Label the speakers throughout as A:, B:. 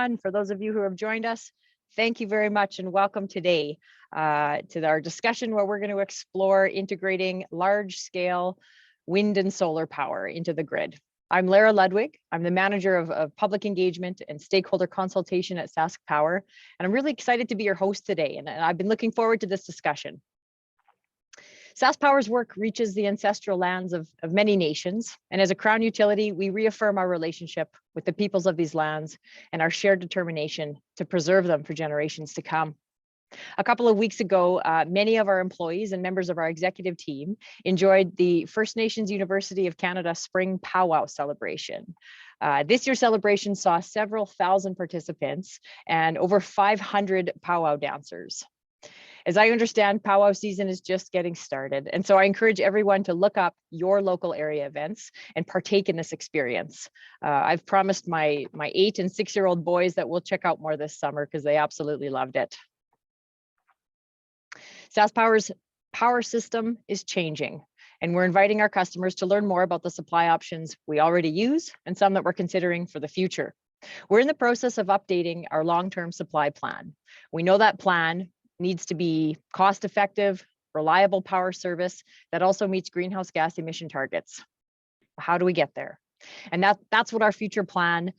A: everyone. For those of you who have joined us, thank you very much and welcome today to our discussion where we're going to explore integrating large-scale wind and solar power into the grid. I'm Lara Ludwig. I'm the manager of public engagement and stakeholder consultation at Sask Power, and I'm really excited to be your host today, and I've been looking forward to this discussion. Sask Power's work reaches the ancestral lands of many nations, and as a Crown utility, we reaffirm our relationship with the peoples of these lands and our shared determination to preserve them for generations to come. A couple of weeks ago, many of our employees and members of our executive team enjoyed the First Nations University of Canada Spring Powwow celebration. This year's celebration saw several thousand participants and over 500 powwow dancers. As I understand, powwow season is just getting started. And so I encourage everyone to look up your local area events and partake in this experience. I've promised my 8- and 6-year-old boys that we'll check out more this summer because they absolutely loved it. Sask Power's power system is changing, and we're inviting our customers to learn more about the supply options we already use and some that we're considering for the future. We're in the process of updating our long-term supply plan. We know that plan needs to be cost-effective, reliable power service that also meets greenhouse gas emission targets. How do we get there? And that's what our future supply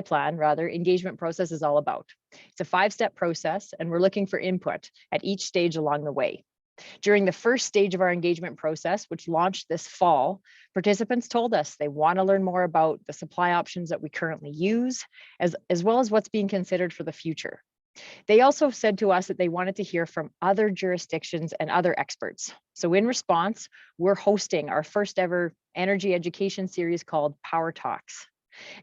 A: plan engagement process is all about. It's a 5-step process, and we're looking for input at each stage along the way. During the first stage of our engagement process, which launched this fall, participants told us they want to learn more about the supply options that we currently use, as well as what's being considered for the future. They also said to us that they wanted to hear from other jurisdictions and other experts. So in response, we're hosting our first ever energy education series called Power Talks.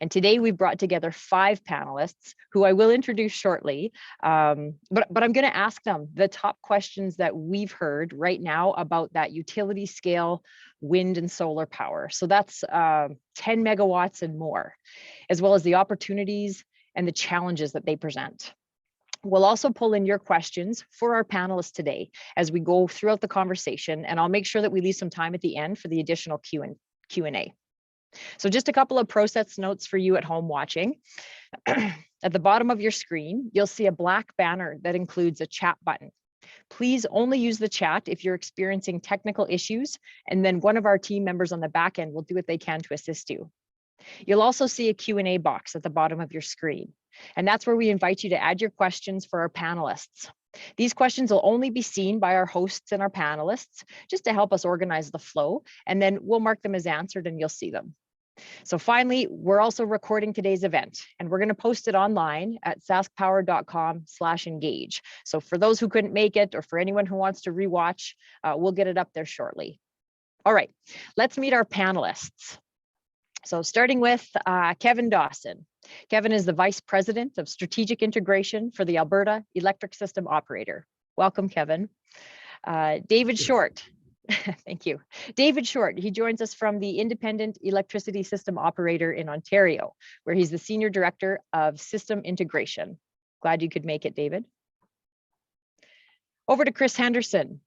A: And today we've brought together 5 panelists who I will introduce shortly, but I'm going to ask them the top questions that we've heard right now about that utility scale wind and solar power. So that's 10 megawatts and more, as well as the opportunities and the challenges that they present. We'll also pull in your questions for our panelists today as we go throughout the conversation, and I'll make sure that we leave some time at the end for the additional Q&A. So just a couple of process notes for you at home watching. At the bottom of your screen, you'll see a black banner that includes a chat button. Please only use the chat if you're experiencing technical issues, and then one of our team members on the back end will do what they can to assist you. You'll also see a Q&A box at the bottom of your screen, and that's where we invite you to add your questions for our panelists. These questions will only be seen by our hosts and our panelists just to help us organize the flow, and then we'll mark them as answered and you'll see them. So finally, we're also recording today's event, and we're going to post it online at saskpower.com/engage. So for those who couldn't make it, or for anyone who wants to rewatch, we'll get it up there shortly. All right, let's meet our panelists. So starting with Kevin Dawson. Kevin is the Vice President of Strategic Integration for the Alberta Electric System Operator. Welcome, Kevin. David Short. Thank you. David Short, he joins us from the Independent Electricity System Operator in Ontario, where he's the Senior Director of System Integration. Glad you could make it, David. Over to Chris Henderson.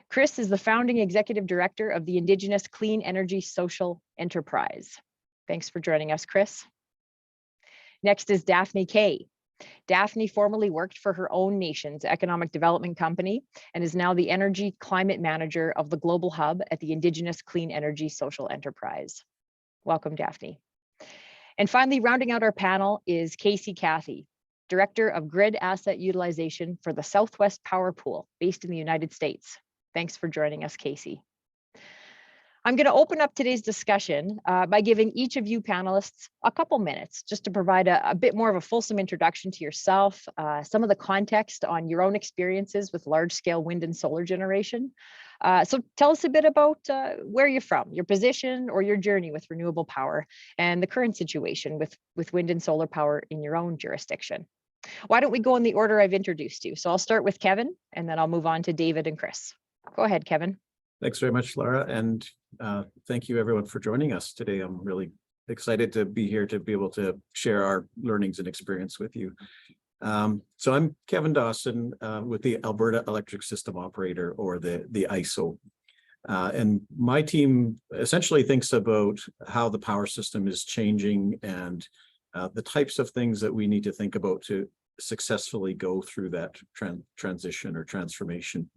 A: Chris is the founding executive director of the Indigenous Clean Energy Social Enterprise. Thanks for joining us, Chris. Next is Daphne Kay. Daphne formerly worked for her own nation's economic development company and is now the Energy Climate Manager of the Global Hub at the Indigenous Clean Energy Social Enterprise. Welcome, Daphne. And finally, rounding out our panel is Casey Cathy, Director of Grid Asset Utilization for the Southwest Power Pool, based in the United States. Thanks for joining us, Casey. I'm going to open up today's discussion by giving each of you panelists a couple minutes just to provide a bit more of a fulsome introduction to yourself, some of the context on your own experiences with large-scale wind and solar generation. So tell us a bit about where you're from, your position or your journey with renewable power, and the current situation with wind and solar power in your own jurisdiction. Why don't we go in the order I've introduced you? So I'll start with Kevin, and then I'll move on to David and Chris. Go ahead, Kevin.
B: Thanks very much, Lara, and thank you everyone for joining us today. I'm really excited to be here to be able to share our learnings and experience with you. So I'm Kevin Dawson with the Alberta Electric System Operator, or the ISO. And my team essentially thinks about how the power system is changing and the types of things that we need to think about to successfully go through that transition or transformation.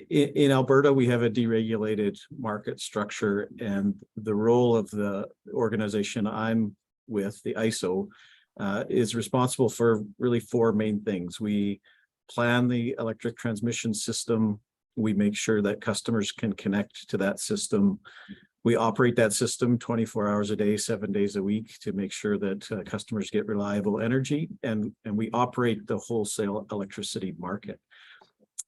B: In Alberta, we have a deregulated market structure, and the role of the organization I'm with, the ISO, is responsible for really four main things. We plan the electric transmission system. We make sure that customers can connect to that system. We operate that system 24 hours a day, 7 days a week to make sure that customers get reliable energy, and we operate the wholesale electricity market.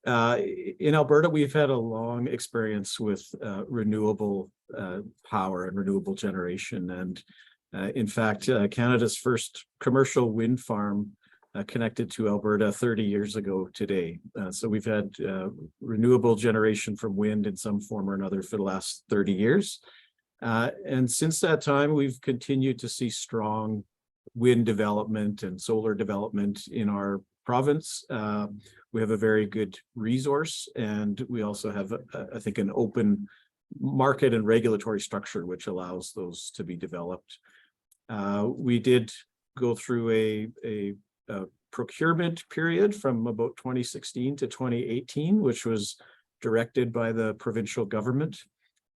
B: In Alberta, we've had a long experience with renewable power and renewable generation. And in fact, Canada's first commercial wind farm connected to Alberta 30 years ago today. So we've had renewable generation from wind in some form or another for the last 30 years. And since that time, we've continued to see strong wind development and solar development in our province. We have a very good resource, and we also have, I think, an open market and regulatory structure which allows those to be developed. We did go through a procurement period from about 2016 to 2018, which was directed by the provincial government.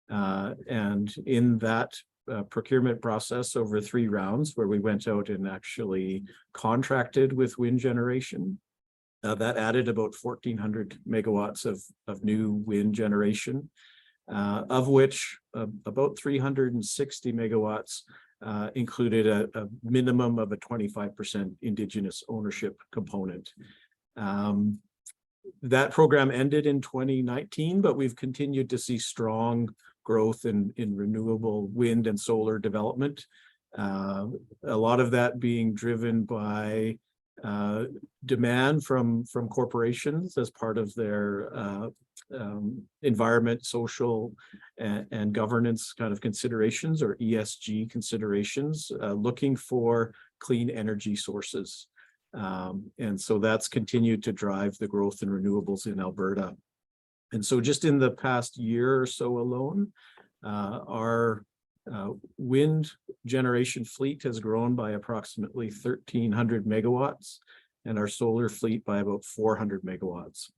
B: And in that procurement process over 3 rounds, where we went out and actually contracted with wind generation, that added about 1,400 megawatts of new wind generation, of which about 360 megawatts included a minimum of a 25% Indigenous ownership component. That program ended in 2019, but we've continued to see strong growth in renewable wind and solar development. A lot of that being driven by demand from corporations as part of their environment, social, and governance kind of considerations, or ESG considerations, looking for clean energy sources. And so that's continued to drive the growth in renewables in Alberta. And so just in the past year or so alone, our wind generation fleet has grown by approximately 1,300 megawatts, and our solar fleet by about 400 megawatts.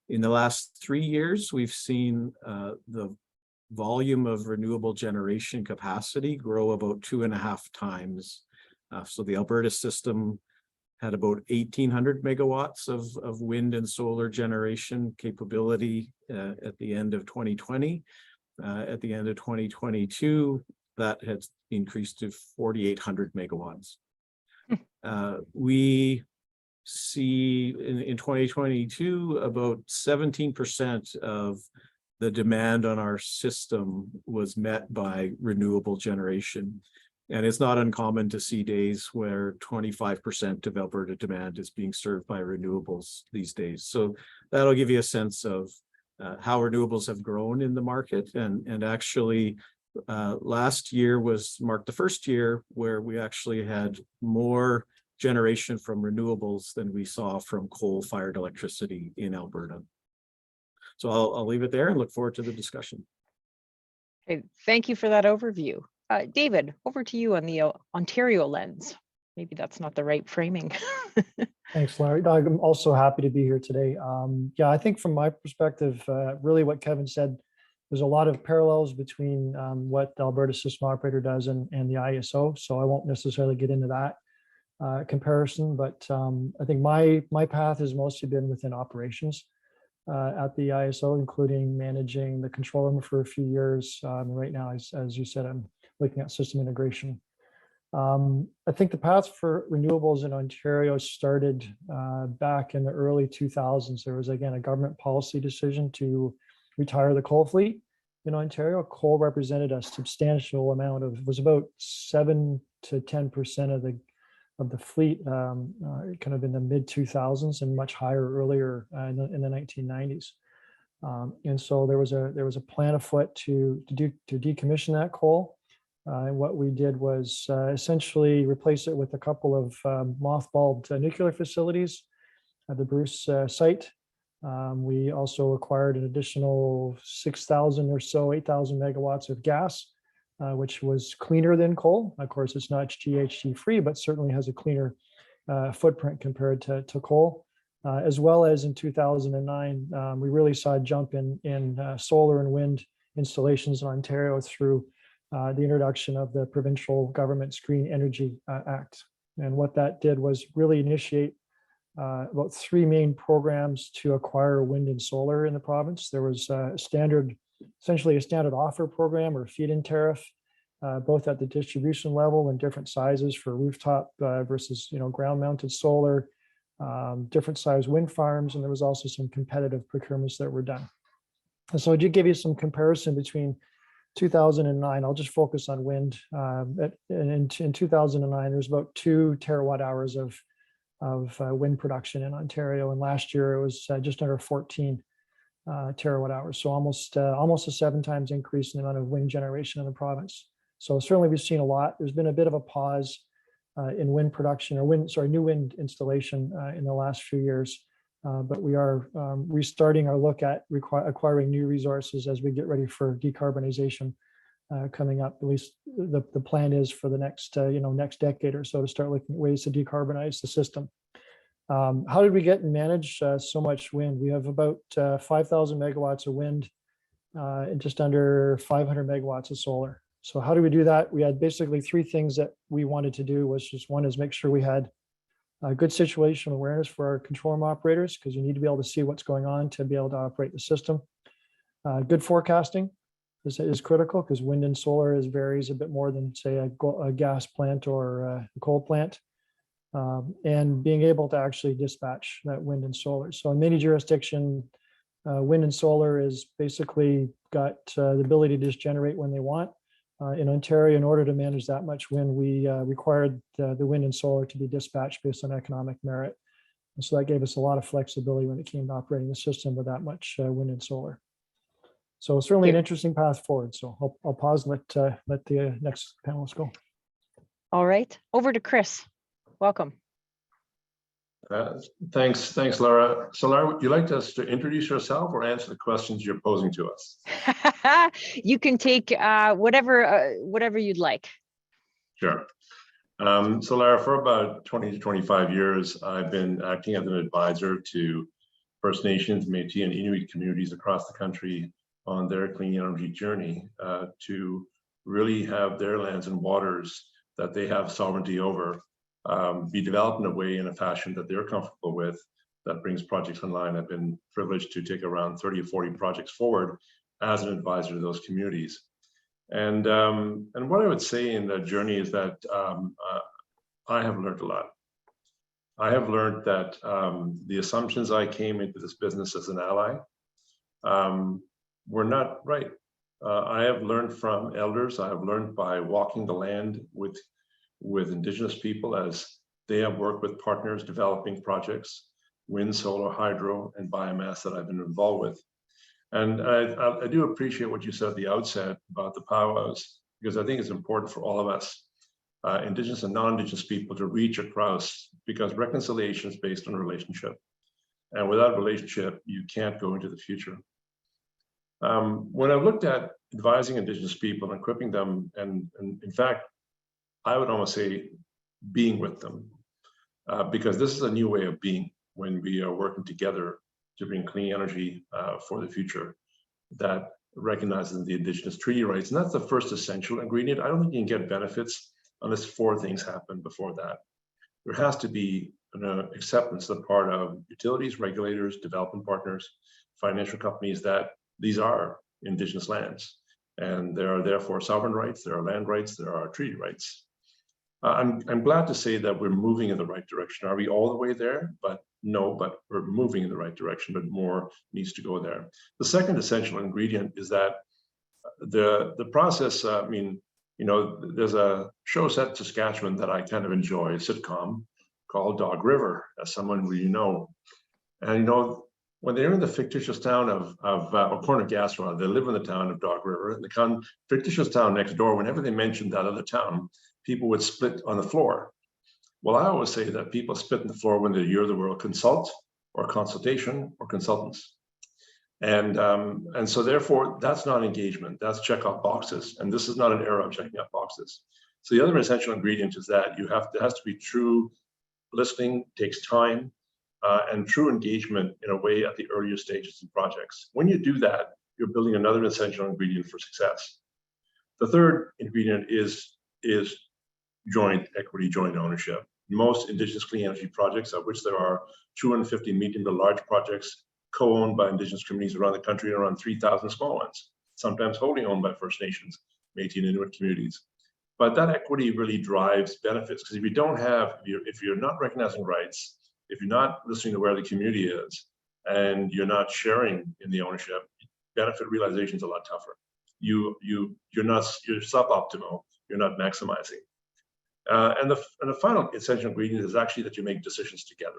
B: In the last 3 years, we've seen the volume of renewable generation capacity grow about 2.5 times. So the Alberta system had about 1,800 megawatts of wind and solar generation capability at the end of 2020. At the end of 2022, that has increased to 4,800 megawatts. We see in 2022, about 17% of the demand on our system was met by renewable generation. And it's not uncommon to see days where 25% of Alberta demand is being served by renewables these days. So that'll give you a sense of how renewables have grown in the market. And actually, last year marked the first year where we actually had more generation from renewables than we saw from coal-fired electricity in Alberta. So I'll leave it there and look forward to the discussion.
A: Okay, thank you for that overview. David, over to you on the Ontario lens. Maybe that's not the right framing.
C: Thanks, Larry. I'm also happy to be here today. Yeah, I think from my perspective, really what Kevin said, there's a lot of parallels between what the Alberta System Operator does and the ISO. So I won't necessarily get into that comparison, but I think my path has mostly been within operations at the ISO, including managing the control room for a few years. Right now, as you said, I'm looking at system integration. I think the path for renewables in Ontario started back in the early 2000s. There was, again, a government policy decision to retire the coal fleet in Ontario. Coal represented a substantial amount was about 7 to 10% of the fleet, kind of in the mid 2000s, and much higher earlier in the 1990s. And so there was a plan afoot to decommission that coal. And what we did was essentially replace it with a couple of mothballed nuclear facilities at the Bruce site. We also acquired an additional 6,000 or so, 8,000 megawatts of gas which was cleaner than coal. Of course, it's not GHG free, but certainly has a cleaner footprint compared to coal. As well as in 2009, we really saw a jump in solar and wind installations in Ontario through the introduction of the provincial government's Green Energy Act. And what that did was really initiate about 3 main programs to acquire wind and solar in the province. There was essentially a standard offer program or feed-in tariff, both at the distribution level and different sizes for rooftop versus ground-mounted solar, different size wind farms, and there was also some competitive procurements that were done. And so I did give you some comparison between 2009. I'll just focus on wind. In 2009, there's about 2 terawatt hours of wind production in Ontario, and last year it was just under 14 terawatt hours. So almost a 7 times increase in the amount of wind generation in the province. So certainly we've seen a lot. There's been a bit of a pause in wind production or new wind installation in the last few years. But we are restarting our look at acquiring new resources as we get ready for decarbonization coming up. At least the plan is for the next next decade or so to start looking at ways to decarbonize the system. How did we get and manage so much wind? We have about 5,000 megawatts of wind and just under 500 megawatts of solar. So how do we do that? We had basically 3 things that we wanted to do. Was just one is make sure we had good situational awareness for our control room operators, because you need to be able to see what's going on to be able to operate the system. Good forecasting is critical, because wind and solar varies a bit more than, say, a gas plant or a coal plant. And being able to actually dispatch that wind and solar. So in many jurisdictions, wind and solar is basically got the ability to just generate when they want. In Ontario, in order to manage that much wind, we required the wind and solar to be dispatched based on economic merit. And so that gave us a lot of flexibility when it came to operating the system with that much wind and solar. So certainly an interesting path forward. So I'll pause and let the next panelist go.
A: All right, over to Chris. Welcome.
D: Thanks, Laura. So Laura, would you like us to introduce yourself or answer the questions you're posing to us?
A: You can take whatever you'd like.
D: Sure. So Laura, for about 20 to 25 years, I've been acting as an advisor to First Nations, Métis, and Inuit communities across the country on their clean energy journey to really have their lands and waters that they have sovereignty over be developed in a fashion that they're comfortable with, that brings projects online. I've been privileged to take around 30 or 40 projects forward as an advisor to those communities. And what I would say in that journey is that I have learned a lot. I have learned that the assumptions I came into this business as an ally were not right. I have learned from elders. I have learned by walking the land with Indigenous people as they have worked with partners developing projects, wind, solar, hydro, and biomass that I've been involved with. And I do appreciate what you said at the outset about the powwows, because I think it's important for all of us, Indigenous and non-Indigenous people, to reach across, because reconciliation is based on relationship. And without relationship, you can't go into the future. When I looked at advising Indigenous people and equipping them, and in fact, I would almost say being with them, because this is a new way of being when we are working together to bring clean energy for the future that recognizes the Indigenous treaty rights. And that's the first essential ingredient. I don't think you can get benefits unless 4 things happen before that. There has to be an acceptance on the part of utilities, regulators, development partners, financial companies that these are Indigenous lands. And there are therefore sovereign rights, there are land rights, there are treaty rights. I'm glad to say that we're moving in the right direction. Are we all the way there? But no, but we're moving in the right direction, but more needs to go there. The second essential ingredient is that the process, there's a show set in Saskatchewan that I kind of enjoy, a sitcom called Dog River, as someone you know. And when they're in the fictitious town of Corner Gas, rather, they live in the town of Dog River, and the fictitious town next door, whenever they mentioned that other town, people would split on the floor. Well, I always say that people split on the floor when they hear the word consult or consultation or consultants. And so therefore, that's not engagement, that's check off boxes. And this is not an era of checking off boxes. So the other essential ingredient is that there has to be true listening, takes time, and true engagement in a way at the earlier stages of projects. When you do that, you're building another essential ingredient for success. The third ingredient is joint equity, joint ownership. Most Indigenous clean energy projects, of which there are 250 medium to large projects co-owned by Indigenous communities around the country, and around 3,000 small ones, sometimes wholly owned by First Nations, Métis and Inuit communities. But that equity really drives benefits, because if you don't have, if you're not recognizing rights, if you're not listening to where the community is, and you're not sharing in the ownership, benefit realization is a lot tougher. You're suboptimal. You're not maximizing. And the final essential ingredient is actually that you make decisions together,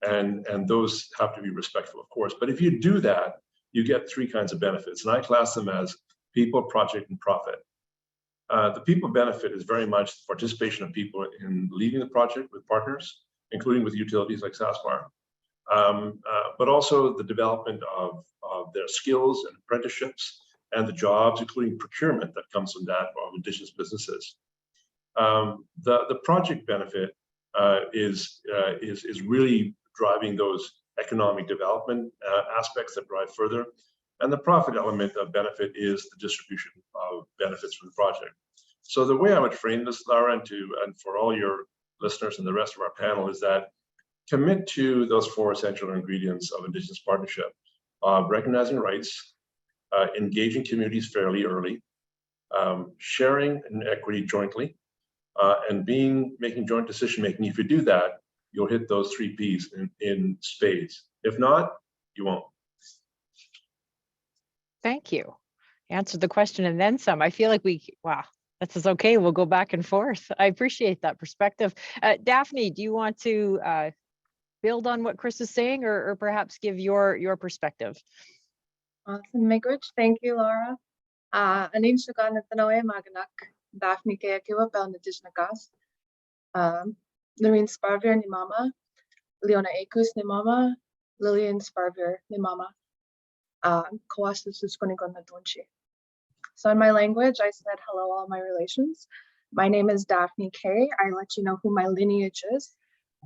D: and those have to be respectful, of course. But if you do that, you get three kinds of benefits, and I class them as people, project, and profit. The people benefit is very much the participation of people in leading the project with partners, including with utilities like SaskMar, but also the development of their skills and apprenticeships, and the jobs, including procurement that comes from that of Indigenous businesses. The project benefit is really driving those economic development aspects that drive further. And the profit element of benefit is the distribution of benefits from the project. So the way I would frame this, Lara, and for all your listeners and the rest of our panel, is that commit to those four essential ingredients of Indigenous partnership: recognizing rights, engaging communities fairly early, sharing and equity jointly, and making joint decision making. If you do that, you'll hit those three P's in spades. If not, you won't.
A: Thank you. Answered the question and then some. I feel like wow, this is okay. We'll go back and forth. I appreciate that perspective. Daphne, do you want to build on what Chris is saying, or perhaps give your perspective?
E: Awesome, Miigwech. Thank you, Laura. Anin Shugan Nathanoe Maganak, Daphne Kayakiwa Bel Nadijnagas, Lorraine Sparvier Nimama, Leona Akus Nimama, Lillian Sparvier Nimama, Kawasu Suskonigon Nadunchi. So in my language, I said, hello, all my relations. My name is Daphne Kay. I let you know who my lineage is,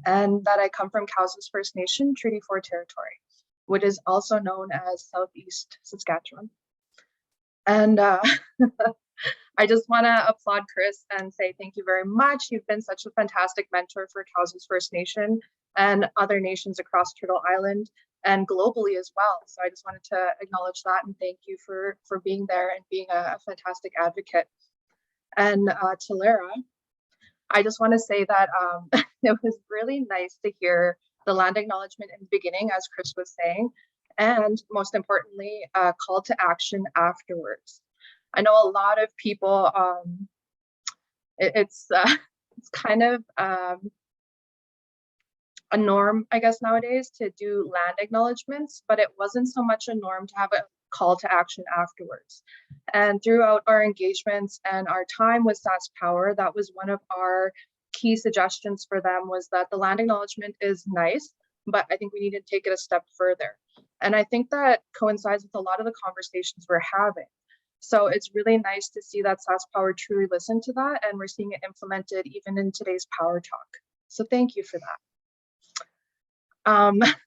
E: and that I come from Cowsas First Nation, Treaty 4 territory, which is also known as Southeast Saskatchewan. And I just want to applaud Chris and say thank you very much. You've been such a fantastic mentor for Cowsas First Nation and other nations across Turtle Island and globally as well. So I just wanted to acknowledge that and thank you for being there and being a fantastic advocate. And to Lara, I just want to say that it was really nice to hear the land acknowledgement in the beginning, as Chris was saying, and most importantly, a call to action afterwards. I know a lot of people, it's kind of a norm, I guess, nowadays to do land acknowledgements, but it wasn't so much a norm to have a call to action afterwards. And throughout our engagements and our time with SaskPower, that was one of our key suggestions for them, was that the land acknowledgement is nice, but I think we need to take it a step further. And I think that coincides with a lot of the conversations we're having. So it's really nice to see that SaskPower truly listened to that, and we're seeing it implemented even in today's Power Talk. So thank you for that.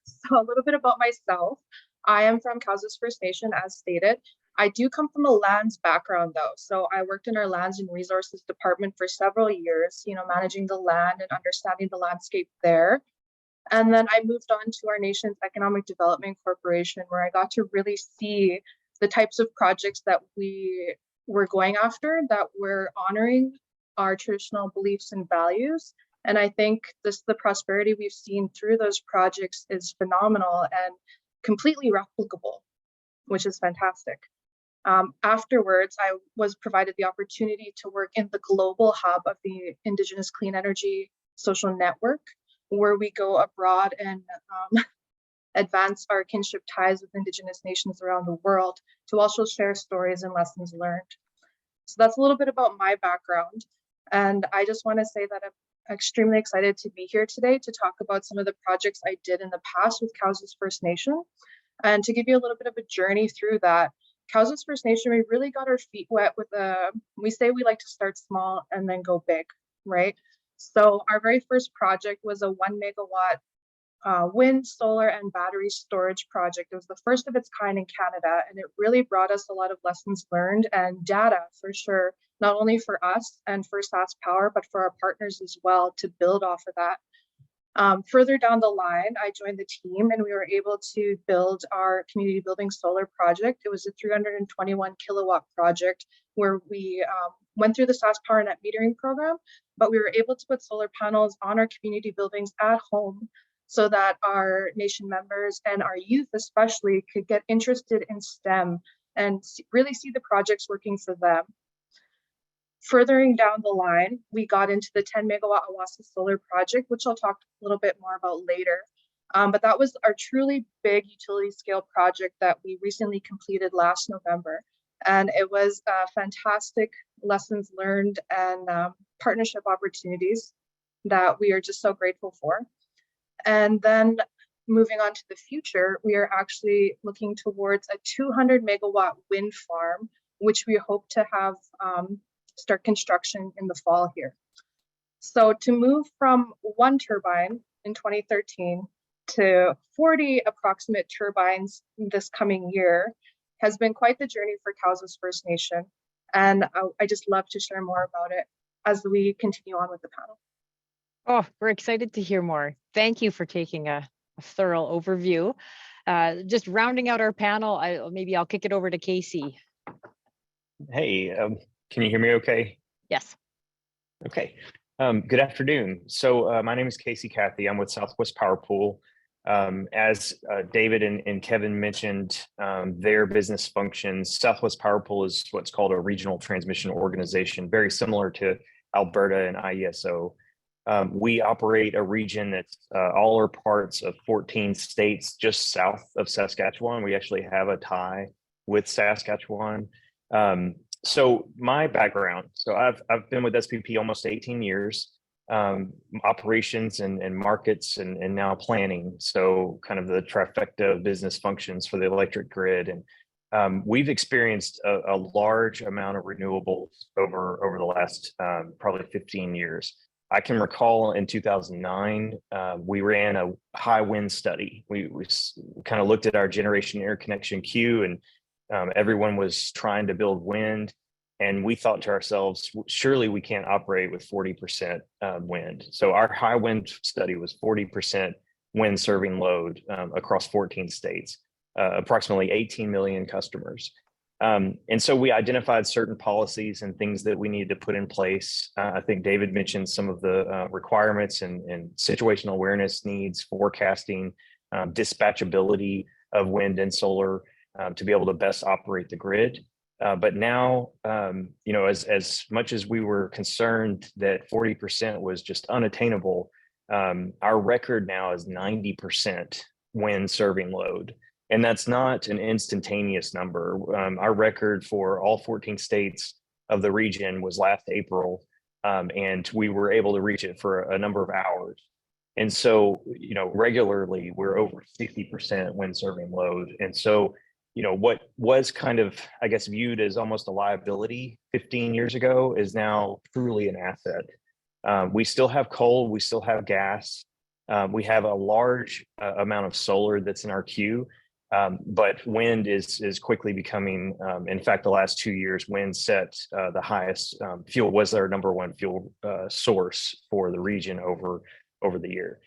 E: So a little bit about myself. I am from Cowsas First Nation, as stated. I do come from a lands background though. So I worked in our lands and resources department for several years, managing the land and understanding the landscape there. And then I moved on to our nation's Economic Development Corporation, where I got to really see the types of projects that we were going after, that were honoring our traditional beliefs and values. And I think the prosperity we've seen through those projects is phenomenal and completely replicable, which is fantastic. Afterwards, I was provided the opportunity to work in the global hub of the Indigenous Clean Energy Social Network, where we go abroad and advance our kinship ties with Indigenous nations around the world to also share stories and lessons learned. So that's a little bit about my background. And I just want to say that I'm extremely excited to be here today to talk about some of the projects I did in the past with Cowsas First Nation. And to give you a little bit of a journey through that, Cowsons First Nation, we really got our feet wet with we say we like to start small and then go big, right? So our very first project was a 1 megawatt wind, solar, and battery storage project. It was the first of its kind in Canada, and it really brought us a lot of lessons learned and data for sure, not only for us and for SAS Power, but for our partners as well to build off of that. Further down the line, I joined the team and we were able to build our community building solar project. It was a 321 kilowatt project where we went through the SAS Power net metering program, but we were able to put solar panels on our community buildings at home so that our nation members and our youth especially could get interested in STEM and really see the projects working for them. Furthering down the line, we got into the 10 megawatt Awassa solar project, which I'll talk a little bit more about later. But that was our truly big utility scale project that we recently completed last November. And it was fantastic lessons learned and partnership opportunities that we are just so grateful for. And then moving on to the future, we are actually looking towards a 200 megawatt wind farm, which we hope to have start construction in the fall here. So to move from 1 turbine in 2013 to 40 approximate turbines this coming year has been quite the journey for Cowsons First Nation. And I just love to share more about it as we continue on with the panel.
A: Oh, we're excited to hear more. Thank you for taking a thorough overview. Just rounding out our panel, maybe I'll kick it over to Casey.
F: Hey, can you hear me okay?
A: Yes.
F: Okay. Good afternoon. So my name is Casey Cathy. I'm with Southwest Power Pool. As David and Kevin mentioned, their business functions, Southwest Power Pool is what's called a regional transmission organization, very similar to Alberta and IESO. We operate a region that's all or parts of 14 states just south of Saskatchewan. We actually have a tie with Saskatchewan. So my background, so I've been with SPP almost 18 years, operations and markets and now planning. So kind of the trifecta of business functions for the electric grid. And we've experienced a large amount of renewables over the last probably 15 years. I can recall in 2009, we ran a high wind study. We kind of looked at our generation interconnection queue and everyone was trying to build wind. And we thought to ourselves, surely we can't operate with 40% wind. So our high wind study was 40% wind serving load across 14 states, approximately 18 million customers. And so we identified certain policies and things that we needed to put in place. I think David mentioned some of the requirements and situational awareness needs, forecasting, dispatchability of wind and solar to be able to best operate the grid. But now, you know, as much as we were concerned that 40% was just unattainable, our record now is 90% wind serving load. And that's not an instantaneous number. Our record for all 14 states of the region was last April, and we were able to reach it for a number of hours. And so, you know, regularly we're over 60% wind serving load. And so, you know, what was kind of, I guess, viewed as almost a liability 15 years ago is now truly an asset. We still have coal, we still have gas. We have a large amount of solar that's in our queue. But wind is quickly becoming, in fact, the last 2 years, wind set the highest fuel, was our number one fuel source for the region over the year.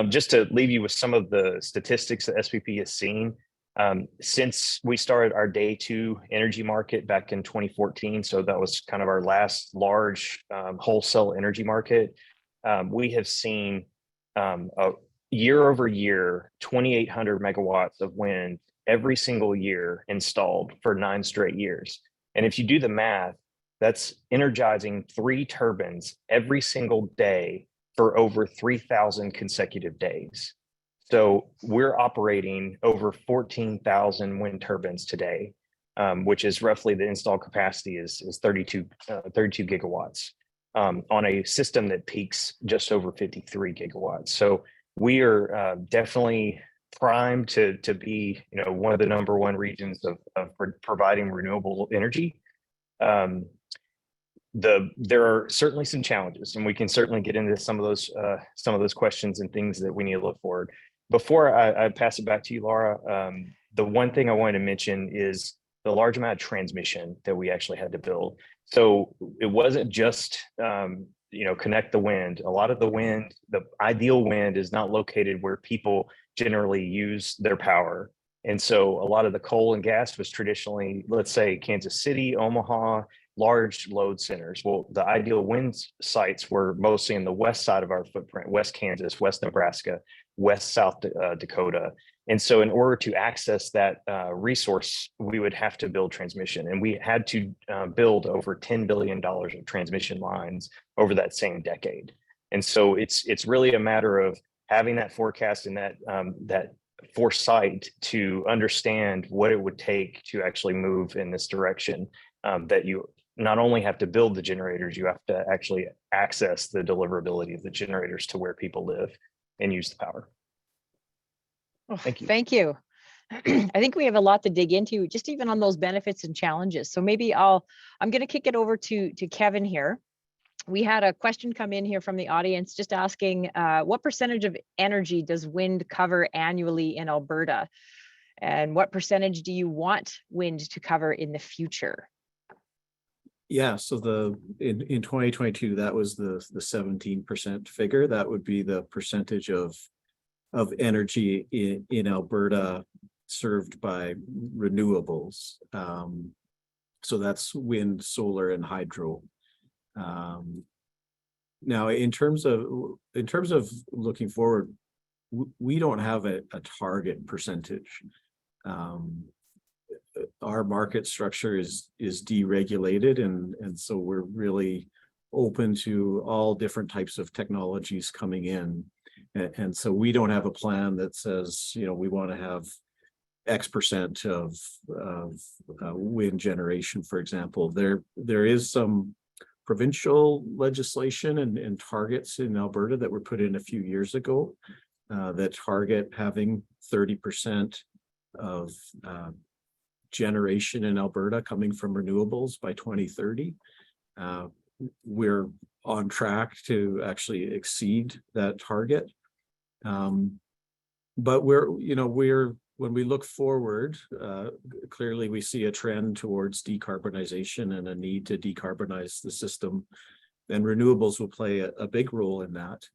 F: Just to leave you with some of the statistics that SPP has seen, since we started our day 2 energy market back in 2014, so that was kind of our last large wholesale energy market, we have seen a year over year, 2,800 megawatts of wind every single year installed for 9 straight years. And if you do the math, that's energizing 3 turbines every single day for over 3,000 consecutive days. So we're operating over 14,000 wind turbines today, which is roughly the installed capacity is 32 gigawatts on a system that peaks just over 53 gigawatts. So we are definitely primed to be, one of the #1 regions of providing renewable energy. There are certainly some challenges, and we can certainly get into some of those questions and things that we need to look forward. Before I pass it back to you, Laura, the one thing I wanted to mention is the large amount of transmission that we actually had to build. So it wasn't just connect the wind. A lot of the wind, the ideal wind, is not located where people generally use their power. And so a lot of the coal and gas was traditionally, let's say, Kansas City, Omaha, large load centers. Well, the ideal wind sites were mostly in the west side of our footprint: West Kansas, West Nebraska, West South Dakota. And so in order to access that resource, we would have to build transmission. And we had to build over $10 billion of transmission lines over that same decade. And so it's really a matter of having that forecast and that foresight to understand what it would take to actually move in this direction, that you not only have to build the generators, you have to actually access the deliverability of the generators to where people live and use the power. Thank you.
A: Thank you. I think we have a lot to dig into, just even on those benefits and challenges. So maybe I'm going to kick it over to Kevin here. We had a question come in here from the audience just asking, what percentage of energy does wind cover annually in Alberta? And what percentage do you want wind to cover in the future?
B: Yeah, so in 2022, that was the 17% figure. That would be the percentage of energy in Alberta served by renewables. So that's wind, solar, and hydro. Now, in terms of looking forward, we don't have a target percentage. Our market structure is deregulated, and so we're really open to all different types of technologies coming in. And so we don't have a plan that says, we want to have X% of wind generation, for example. There is some provincial legislation and targets in Alberta that were put in a few years ago that target having 30% of generation in Alberta coming from renewables by 2030. We're on track to actually exceed that target. But when we look forward, clearly we see a trend towards decarbonization and a need to decarbonize the system, and renewables will play a big role in that.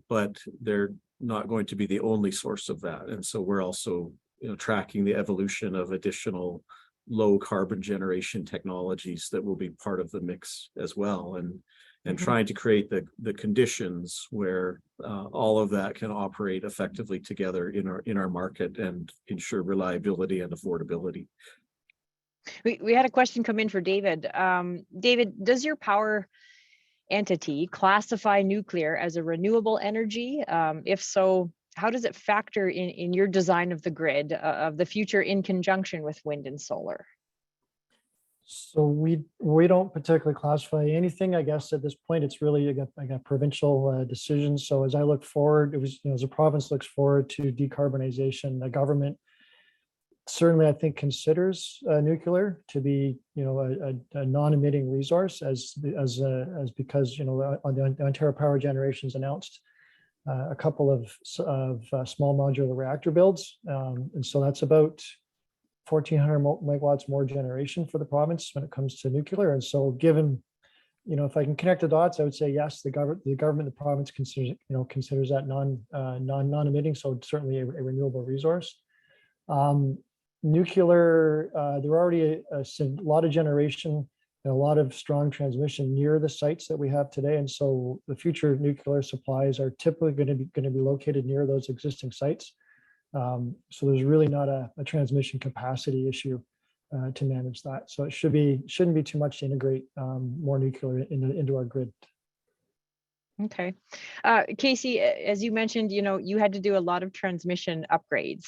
B: But they're not going to be the only source of that. And so we're also tracking the evolution of additional low carbon generation technologies that will be part of the mix as well, and trying to create the conditions where all of that can operate effectively together in our market and ensure reliability and affordability.
A: We had a question come in for David. David, does your power entity classify nuclear as a renewable energy? If so, how does it factor in your design of the grid of the future in conjunction with wind and solar?
C: So we don't particularly classify anything. I guess at this point, it's really a provincial decision. So as I look forward, as the province looks forward to decarbonization, the government certainly, I think, considers nuclear to be, a non-emitting resource as because the Ontario Power Generation's announced a couple of small modular reactor builds, and so that's about 1,400 megawatts more generation for the province when it comes to nuclear. And so, given, if I can connect the dots, I would say yes, the government, the province considers that non-emitting, so certainly a renewable resource. Nuclear, there are already a lot of generation and a lot of strong transmission near the sites that we have today, and so the future nuclear supplies are typically going to be located near those existing sites. So there's really not a transmission capacity issue to manage that. So it shouldn't be too much to integrate more nuclear into our grid.
A: Okay. Casey, as you mentioned, you had to do a lot of transmission upgrades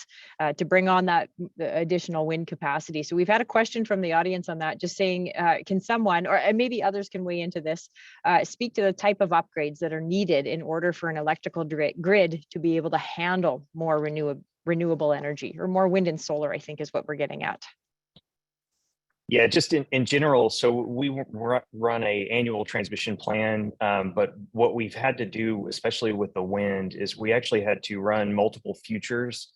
A: to bring on the additional wind capacity. So we've had a question from the audience on that, just saying, can someone, or maybe others can weigh into this, speak to the type of upgrades that are needed in order for an electrical grid to be able to handle more renewable energy, or more wind and solar, I think is what we're getting at.
F: Yeah, just in general, so we run a annual transmission plan, but what we've had to do, especially with the wind, is we actually had to run multiple futures.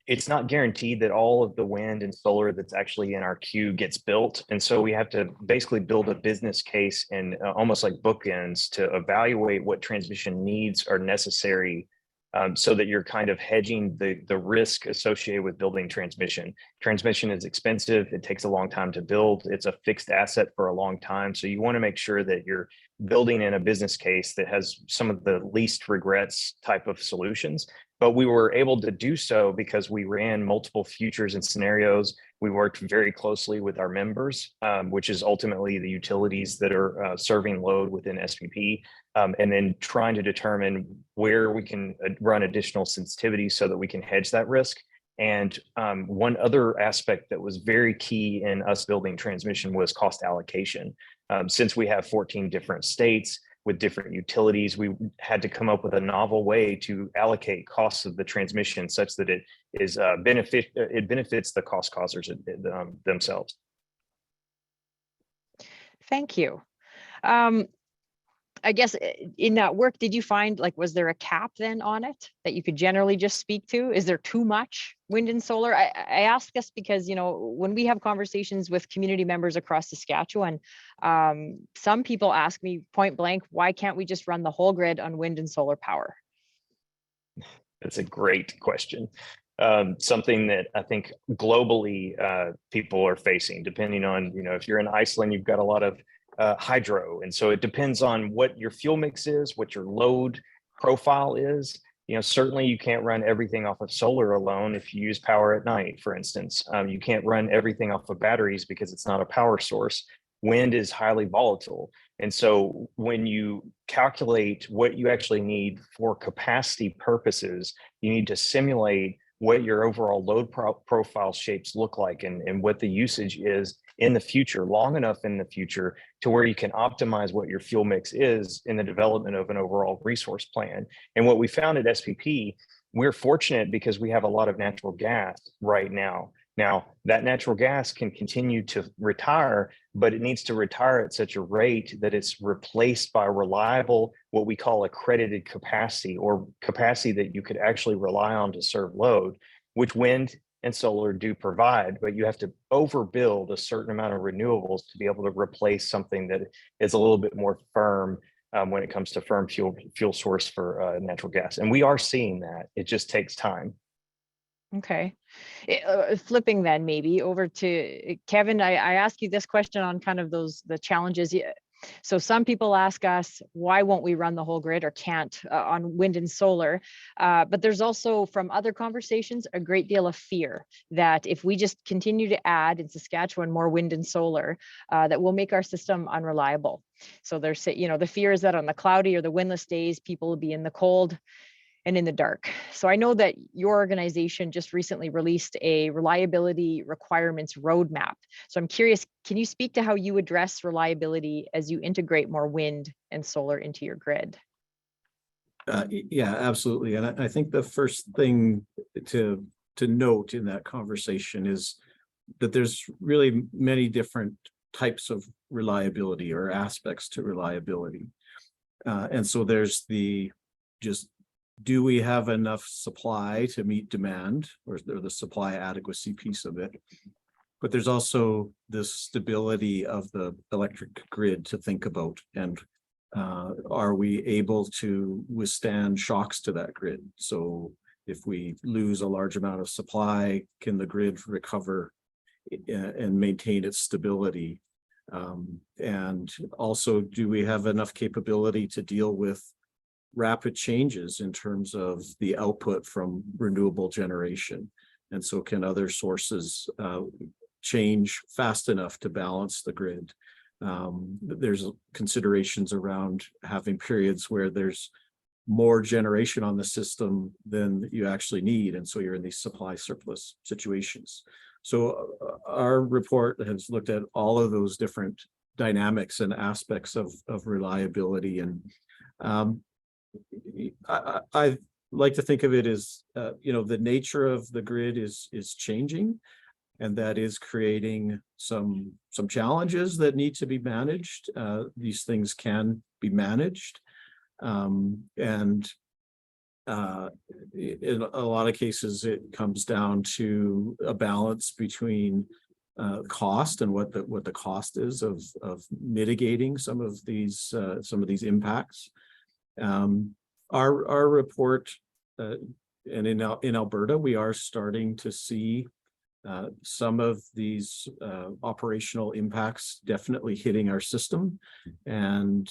F: It's not guaranteed that all of the wind and solar that's actually in our queue gets built, and so we have to basically build a business case and almost like bookends to evaluate what transmission needs are necessary. So that you're kind of hedging the risk associated with building transmission. Transmission is expensive. It takes a long time to build. It's a fixed asset for a long time. So you want to make sure that you're building in a business case that has some of the least regrets type of solutions. But we were able to do so because we ran multiple futures and scenarios. We worked very closely with our members, which is ultimately the utilities that are serving load within SPP. And then trying to determine where we can run additional sensitivities so that we can hedge that risk. And one other aspect that was very key in us building transmission was cost allocation. Since we have 14 different states with different utilities, we had to come up with a novel way to allocate costs of the transmission such that it is it benefits the cost causers themselves.
A: Thank you. I guess in that work, did you find, like, was there a cap then on it that you could generally just speak to? Is there too much wind and solar? I ask this because, when we have conversations with community members across Saskatchewan, some people ask me point blank, why can't we just run the whole grid on wind and solar power?
F: That's a great question. Something that I think globally people are facing, depending on, if you're in Iceland, you've got a lot of hydro. And so it depends on what your fuel mix is, what your load profile is. Certainly you can't run everything off of solar alone if you use power at night, for instance. You can't run everything off of batteries because it's not a power source. Wind is highly volatile. And so when you calculate what you actually need for capacity purposes, you need to simulate what your overall load profile shapes look like and what the usage is in the future, long enough in the future to where you can optimize what your fuel mix is in the development of an overall resource plan. And what we found at SPP, we're fortunate because we have a lot of natural gas right now. Now, that natural gas can continue to retire, but it needs to retire at such a rate that it's replaced by reliable, what we call accredited capacity, or capacity that you could actually rely on to serve load, which wind and solar do provide, but you have to overbuild a certain amount of renewables to be able to replace something that is a little bit more firm when it comes to firm fuel source for natural gas. And we are seeing that. It just takes time.
A: Okay. Flipping then maybe over to Kevin, I ask you this question on kind of the challenges. So some people ask us, why won't we run the whole grid or can't on wind and solar? But there's also, from other conversations, a great deal of fear that if we just continue to add in Saskatchewan more wind and solar, that will make our system unreliable. So there's, the fear is that on the cloudy or the windless days, people will be in the cold and in the dark. So I know that your organization just recently released a reliability requirements roadmap. So I'm curious, can you speak to how you address reliability as you integrate more wind and solar into your grid?
B: Yeah, absolutely. And I think the first thing to note in that conversation is that there's really many different types of reliability or aspects to reliability. And so there's do we have enough supply to meet demand, or the supply adequacy piece of it? But there's also the stability of the electric grid to think about, and are we able to withstand shocks to that grid? So if we lose a large amount of supply, can the grid recover and maintain its stability? And also, do we have enough capability to deal with rapid changes in terms of the output from renewable generation? And so can other sources change fast enough to balance the grid? There's considerations around having periods where there's more generation on the system than you actually need. And so you're in these supply surplus situations. So our report has looked at all of those different dynamics and aspects of reliability. And I like to think of it as, the nature of the grid is changing, and that is creating some challenges that need to be managed. These things can be managed. In a lot of cases, it comes down to a balance between cost and what the cost is of mitigating some of these impacts. Our report, and in Alberta, we are starting to see some of these operational impacts definitely hitting our system, and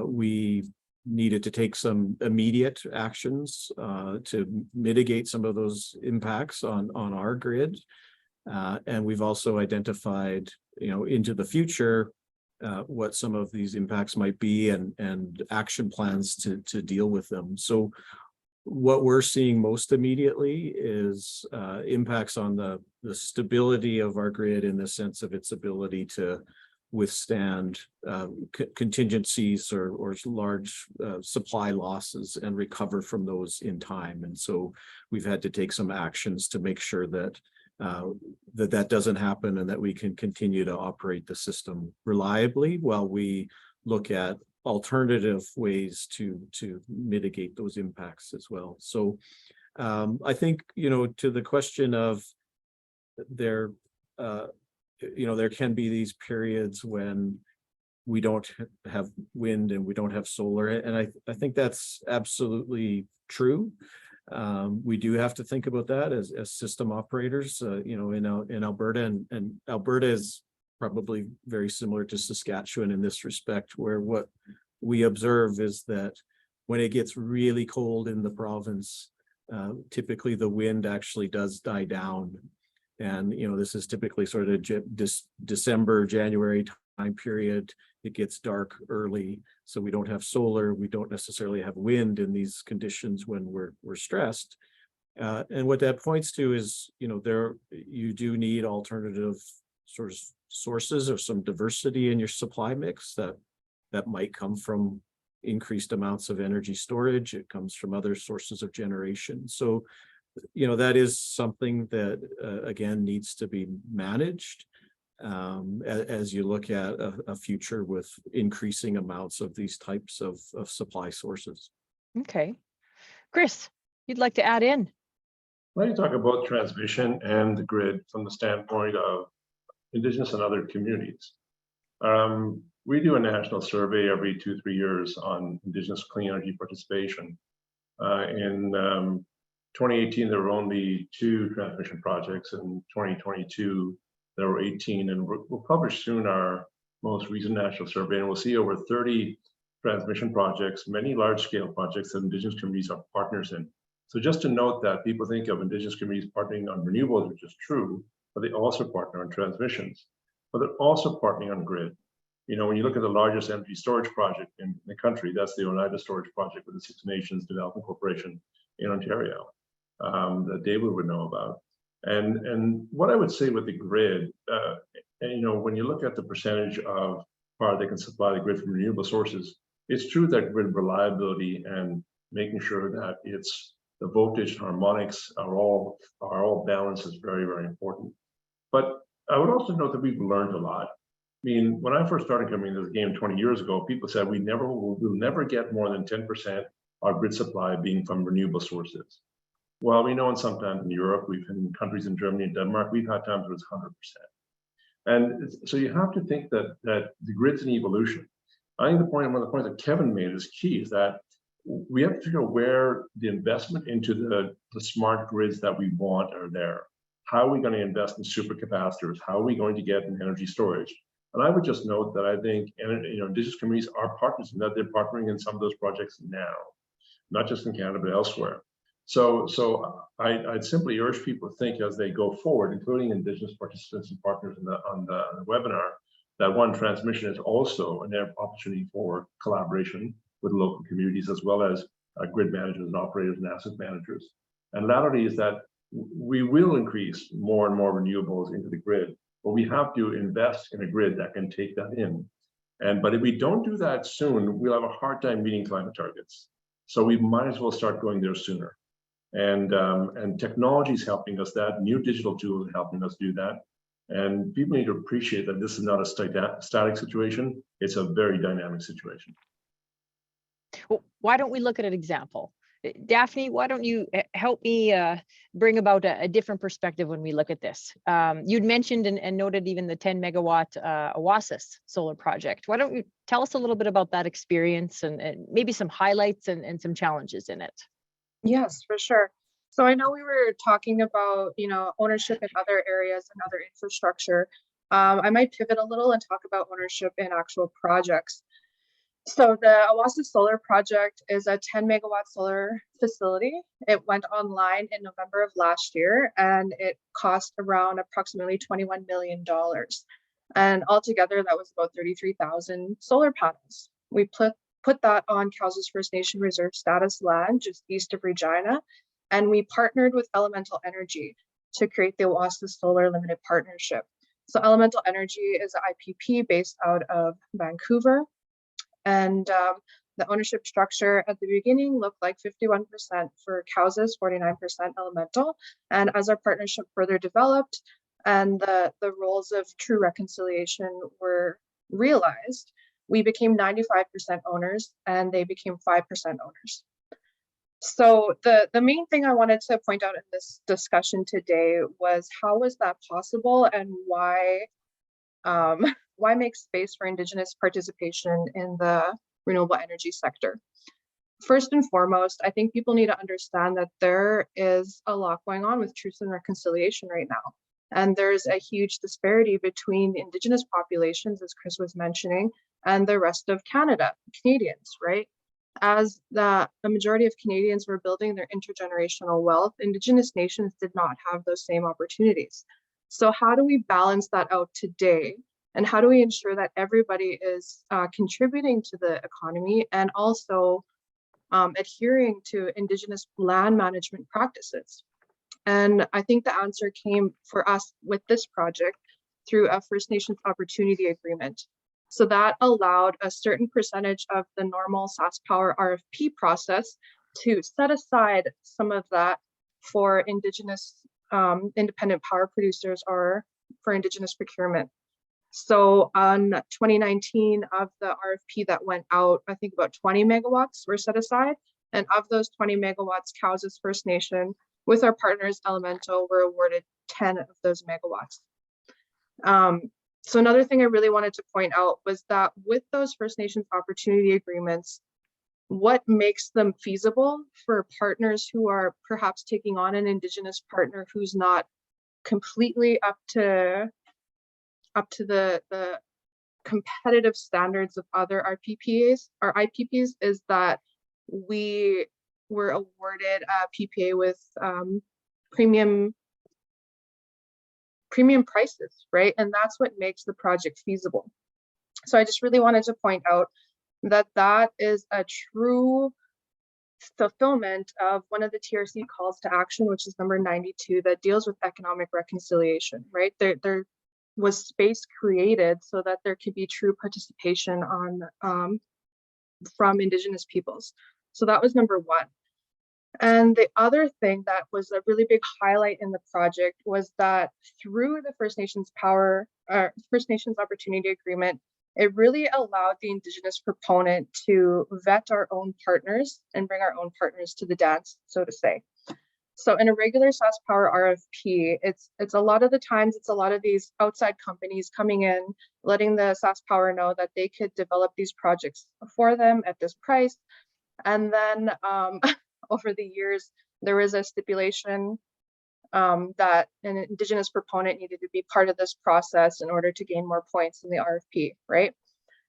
B: we needed to take some immediate actions to mitigate some of those impacts on our grid. And we've also identified, into the future, what some of these impacts might be, and action plans to deal with them. So what we're seeing most immediately is impacts on the stability of our grid, in the sense of its ability to withstand contingencies or large supply losses and recover from those in time. And so we've had to take some actions to make sure that that doesn't happen, and that we can continue to operate the system reliably while we look at alternative ways to mitigate those impacts as well. So I think, to the question of there can be these periods when we don't have wind and we don't have solar, and I think that's absolutely true. We do have to think about that as system operators, in Alberta, and Alberta is probably very similar to Saskatchewan in this respect, where what we observe is that when it gets really cold in the province, typically the wind actually does die down. And, this is typically sort of December, January time period. It gets dark early, so we don't have solar. We don't necessarily have wind in these conditions when we're stressed. And what that points to is, you do need alternative sort of sources, or some diversity in your supply mix that might come from increased amounts of energy storage. It comes from other sources of generation. So, that is something that, again, needs to be managed as you look at a future with increasing amounts of these types of supply sources.
A: Okay. Chris, you'd like to add in?
D: Let me talk about transmission and the grid from the standpoint of Indigenous and other communities. We do a national survey every 2-3 years on Indigenous clean energy participation. In 2018, there were only 2 transmission projects. In 2022, there were 18, and we'll publish soon our most recent national survey, and we'll see over 30 transmission projects, many large-scale projects that Indigenous communities are partners in. So just to note that people think of Indigenous communities partnering on renewables, which is true, but they also partner on transmissions. But they're also partnering on grid. When you look at the largest energy storage project in the country, that's the Oneida Storage Project with the Six Nations Development Corporation in Ontario, that David would know about. And what I would say with the grid, when you look at the percentage of power they can supply the grid from renewable sources, it's true that grid reliability and making sure that the voltage harmonics are all balanced is very, very important. But I would also note that we've learned a lot. When I first started coming into the game 20 years ago, people said we'll never get more than 10% our grid supply being from renewable sources. Well, we know, and sometimes in Europe, in countries in Germany and Denmark, we've had times where it's 100%. And so you have to think that the grid's an evolution. I think one of the points that Kevin made is key, is that we have to figure out where the investment into the smart grids that we want are there. How are we going to invest in supercapacitors? How are we going to get in energy storage? And I would just note that I think Indigenous communities are partners in that they're partnering in some of those projects now, not just in Canada, but elsewhere. So I'd simply urge people to think as they go forward, including Indigenous participants and partners on the webinar, that one, transmission is also an opportunity for collaboration with local communities, as well as grid managers and operators and asset managers. And laterally is that we will increase more and more renewables into the grid, but we have to invest in a grid that can take that in. But if we don't do that soon, we'll have a hard time meeting climate targets. So we might as well start going there sooner. And technology is helping us that. New digital tools are helping us do that. And people need to appreciate that this is not a static situation. It's a very dynamic situation.
A: Well, why don't we look at an example? Daphne, why don't you help me bring about a different perspective when we look at this? You'd mentioned and noted even the 10 megawatt Oasis solar project. Why don't you tell us a little bit about that experience and maybe some highlights and some challenges in it?
E: Yes, for sure. So I know we were talking about, ownership in other areas and other infrastructure. I might pivot a little and talk about ownership in actual projects. So the Oasis Solar Project is a 10 megawatt solar facility. It went online in November of last year, and it cost around approximately $21 million. And altogether, that was about 33,000 solar panels. We put that on Cowes First Nation Reserve Status land just east of Regina, and we partnered with Elemental Energy to create the Oasis Solar Limited Partnership. So Elemental Energy is an IPP based out of Vancouver. And the ownership structure at the beginning looked like 51% for Cowes, 49% Elemental. And as our partnership further developed and the roles of true reconciliation were realized, we became 95% owners and they became 5% owners. So the main thing I wanted to point out in this discussion today was how was that possible and why make space for Indigenous participation in the renewable energy sector? First and foremost, I think people need to understand that there is a lot going on with truth and reconciliation right now. And there's a huge disparity between Indigenous populations, as Chris was mentioning, and the rest of Canada, Canadians, right? As the majority of Canadians were building their intergenerational wealth, Indigenous nations did not have those same opportunities. So how do we balance that out today? And how do we ensure that everybody is contributing to the economy and also adhering to Indigenous land management practices? And I think the answer came for us with this project through a First Nations Opportunity Agreement. So that allowed a certain percentage of the normal SaskPower RFP process to set aside some of that for Indigenous independent power producers or for Indigenous procurement. So on 2019 of the RFP that went out, I think about 20 megawatts were set aside. And of those 20 megawatts, Cowes First Nation, with our partners Elemental, were awarded 10 of those megawatts. So another thing I really wanted to point out was that with those First Nations opportunity agreements, what makes them feasible for partners who are perhaps taking on an Indigenous partner who's not completely up to the competitive standards of other RPPAs or IPPs is that we were awarded a PPA with premium prices, right? And that's what makes the project feasible. So I just really wanted to point out that that is a true fulfillment of one of the TRC calls to action, which is number 92, that deals with economic reconciliation, right? There was space created so that there could be true participation on from Indigenous peoples. So that was number one. And the other thing that was a really big highlight in the project was that through the First Nations Opportunity Agreement, it really allowed the Indigenous proponent to vet our own partners and bring our own partners to the dance, so to say. So in a regular SaskPower RFP, it's a lot of the times, it's a lot of these outside companies coming in, letting the SaskPower know that they could develop these projects for them at this price. And then over the years, there was a stipulation that an Indigenous proponent needed to be part of this process in order to gain more points in the RFP, right?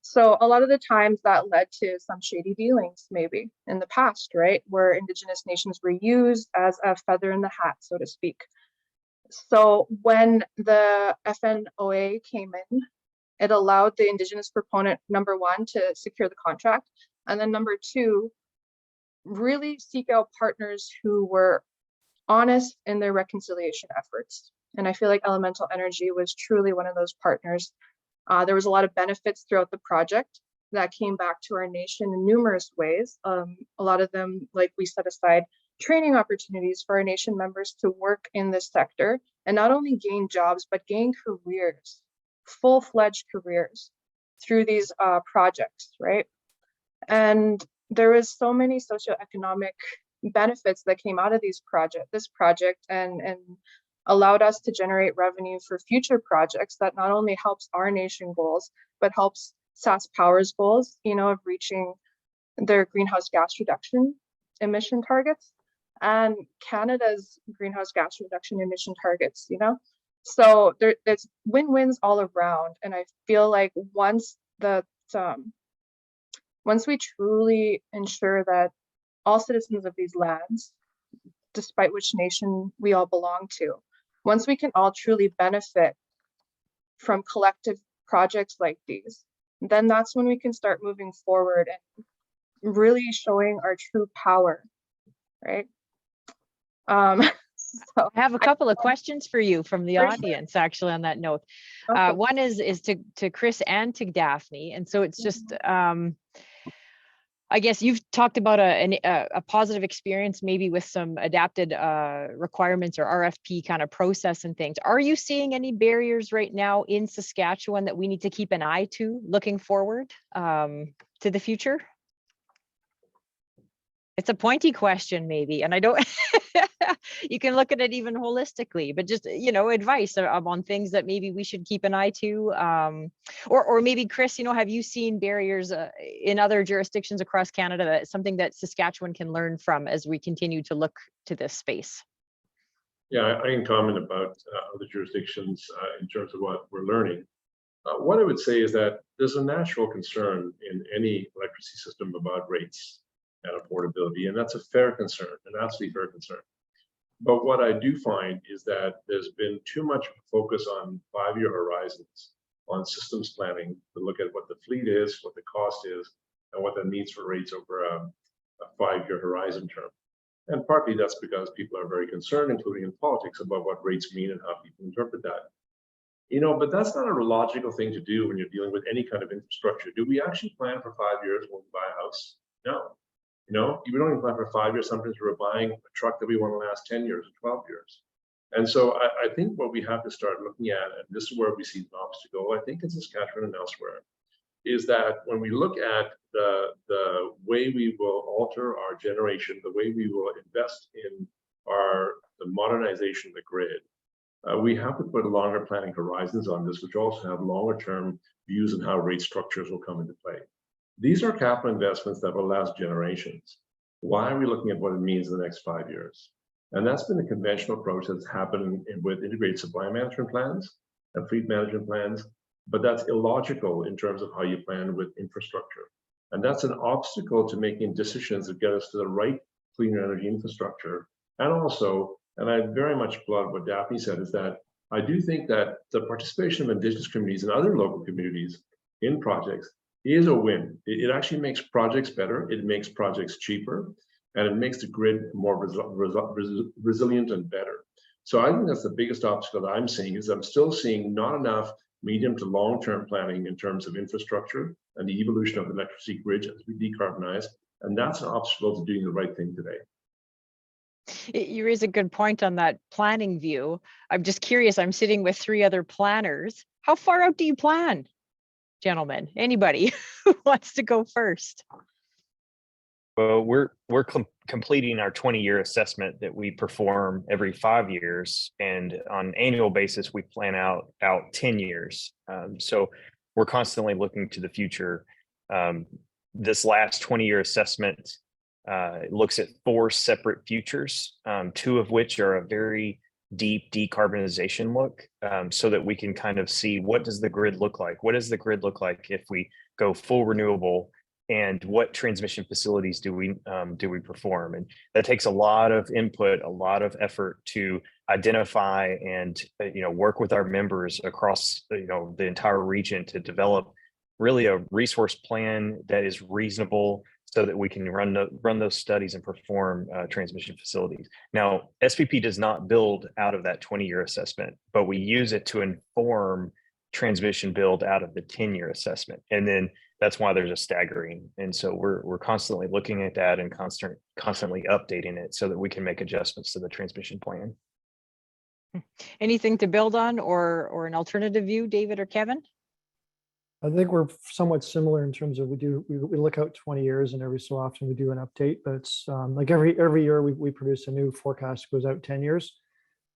E: So a lot of the times that led to some shady dealings maybe in the past, right? Where Indigenous nations were used as a feather in the hat, so to speak. So when the FNOA came in It allowed the Indigenous proponent, number one, to secure the contract, and then number two, really seek out partners who were honest in their reconciliation efforts. And I feel like Elemental Energy was truly one of those partners. There was a lot of benefits throughout the project that came back to our nation in numerous ways. A lot of them, like we set aside training opportunities for our nation members to work in this sector and not only gain jobs, but gain careers, full-fledged careers through these projects, right? And there was so many socioeconomic benefits that came out of this project and allowed us to generate revenue for future projects that not only helps our nation goals, but helps SAS Power's goals, of reaching their greenhouse gas reduction emission targets and Canada's greenhouse gas reduction emission targets, So there's win-wins all around. And I feel like once we truly ensure that all citizens of these lands, despite which nation we all belong to, once we can all truly benefit from collective projects like these, then that's when we can start moving forward and really showing our true power, right?
A: So I have a couple of questions for you from the
E: For sure.
A: audience, actually, on that note.
E: Okay.
A: One is to Chris and to Daphne, and so it's just I guess you've talked about a positive experience, maybe with some adapted requirements or RFP kind of process and things. Are you seeing any barriers right now in Saskatchewan that we need to keep an eye to looking forward to the future? It's a pointy question, maybe, and I don't. You can look at it even holistically, but just advice on things that maybe we should keep an eye to, or maybe Chris, have you seen barriers in other jurisdictions across Canada? That's something that Saskatchewan can learn from as we continue to look to this space.
D: Yeah, I can comment about other jurisdictions in terms of what we're learning. What I would say is that there's a natural concern in any electricity system about rates and affordability, and that's a fair concern, an absolutely fair concern. But what I do find is that there's been too much focus on 5-year horizons, on systems planning to look at what the fleet is, what the cost is, and what that means for rates over a 5-year horizon term. And partly that's because people are very concerned, including in politics, about what rates mean and how people interpret that. But that's not a logical thing to do when you're dealing with any kind of infrastructure. Do we actually plan for 5 years when we buy a house? No. We don't even plan for 5 years. Sometimes we're buying a truck that we want to last 10 years or 12 years. And so I think what we have to start looking at, and this is where we see the obstacle, I think in Saskatchewan and elsewhere, is that when we look at the way we will alter our generation, the way we will invest in the modernization of the grid, we have to put longer planning horizons on this, which also have longer term views on how rate structures will come into play. These are capital investments that will last generations. Why are we looking at what it means in the next 5 years? And that's been the conventional approach that's happened with integrated supply management plans and fleet management plans, but that's illogical in terms of how you plan with infrastructure. And that's an obstacle to making decisions that get us to the right cleaner energy infrastructure. And also, and I very much applaud what Daphne said, is that I do think that the participation of Indigenous communities and other local communities in projects is a win. It actually makes projects better, it makes projects cheaper, and it makes the grid more resilient and better. So I think that's the biggest obstacle that I'm seeing, is I'm still seeing not enough medium to long-term planning in terms of infrastructure and the evolution of the electricity grid as we decarbonize. And that's an obstacle to doing the right thing today.
A: You raise a good point on that planning view. I'm just curious, I'm sitting with 3 other planners. How far out do you plan? Gentlemen, anybody who wants to go first?
F: Well, we're completing our 20-year assessment that we perform every 5 years, and on an annual basis we plan out 10 years. So we're constantly looking to the future. This last 20-year assessment looks at 4 separate futures, 2 of which are a very deep decarbonization look, so that we can kind of see, what does the grid look like? What does the grid look like if we go full renewable and what transmission facilities do we perform? And that takes a lot of input, a lot of effort to identify and work with our members across the entire region to develop really a resource plan that is reasonable, so that we can run those studies and perform transmission facilities. Now, SPP does not build out of that 20-year assessment, but we use it to inform transmission build out of the 10-year assessment. And then that's why there's a staggering. And so we're constantly looking at that and constantly updating it so that we can make adjustments to the transmission plan.
A: Anything to build on or an alternative view, David or Kevin?
C: I think we're somewhat similar in terms of we look out 20 years, and every so often we do an update, but it's like every year we produce a new forecast, goes out 10 years,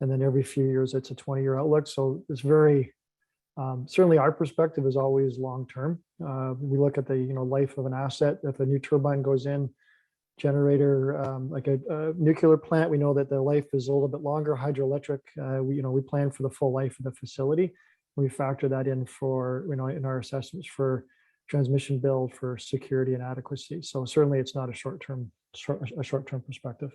C: and then every few years it's a 20-year outlook. So it's very certainly our perspective is always long-term. We look at the life of an asset. If a new turbine goes in, generator, like a nuclear plant, we know that the life is a little bit longer. Hydroelectric, we plan for the full life of the facility. We factor that in for in our assessments for transmission build, for security and adequacy. So certainly it's not a short-term perspective.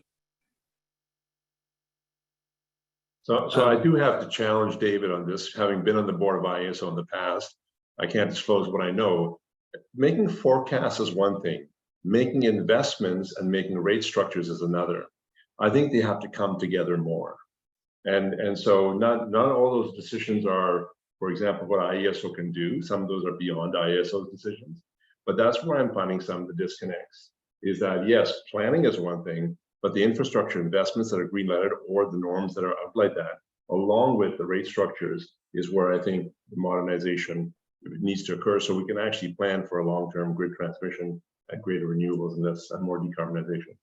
D: So I do have to challenge David on this, having been on the board of ISO in the past. I can't disclose what I know. Making forecasts is one thing. Making investments and making rate structures is another. I think they have to come together more. And so not all those decisions are, for example, what IESO can do. Some of those are beyond IESO's decisions. But that's where I'm finding some of the disconnects, is that yes, planning is one thing, but the infrastructure investments that are green lighted or the norms that are out like that, along with the rate structures, is where I think the modernization needs to occur, so we can actually plan for a long-term grid transmission and greater renewables and this and more decarbonization.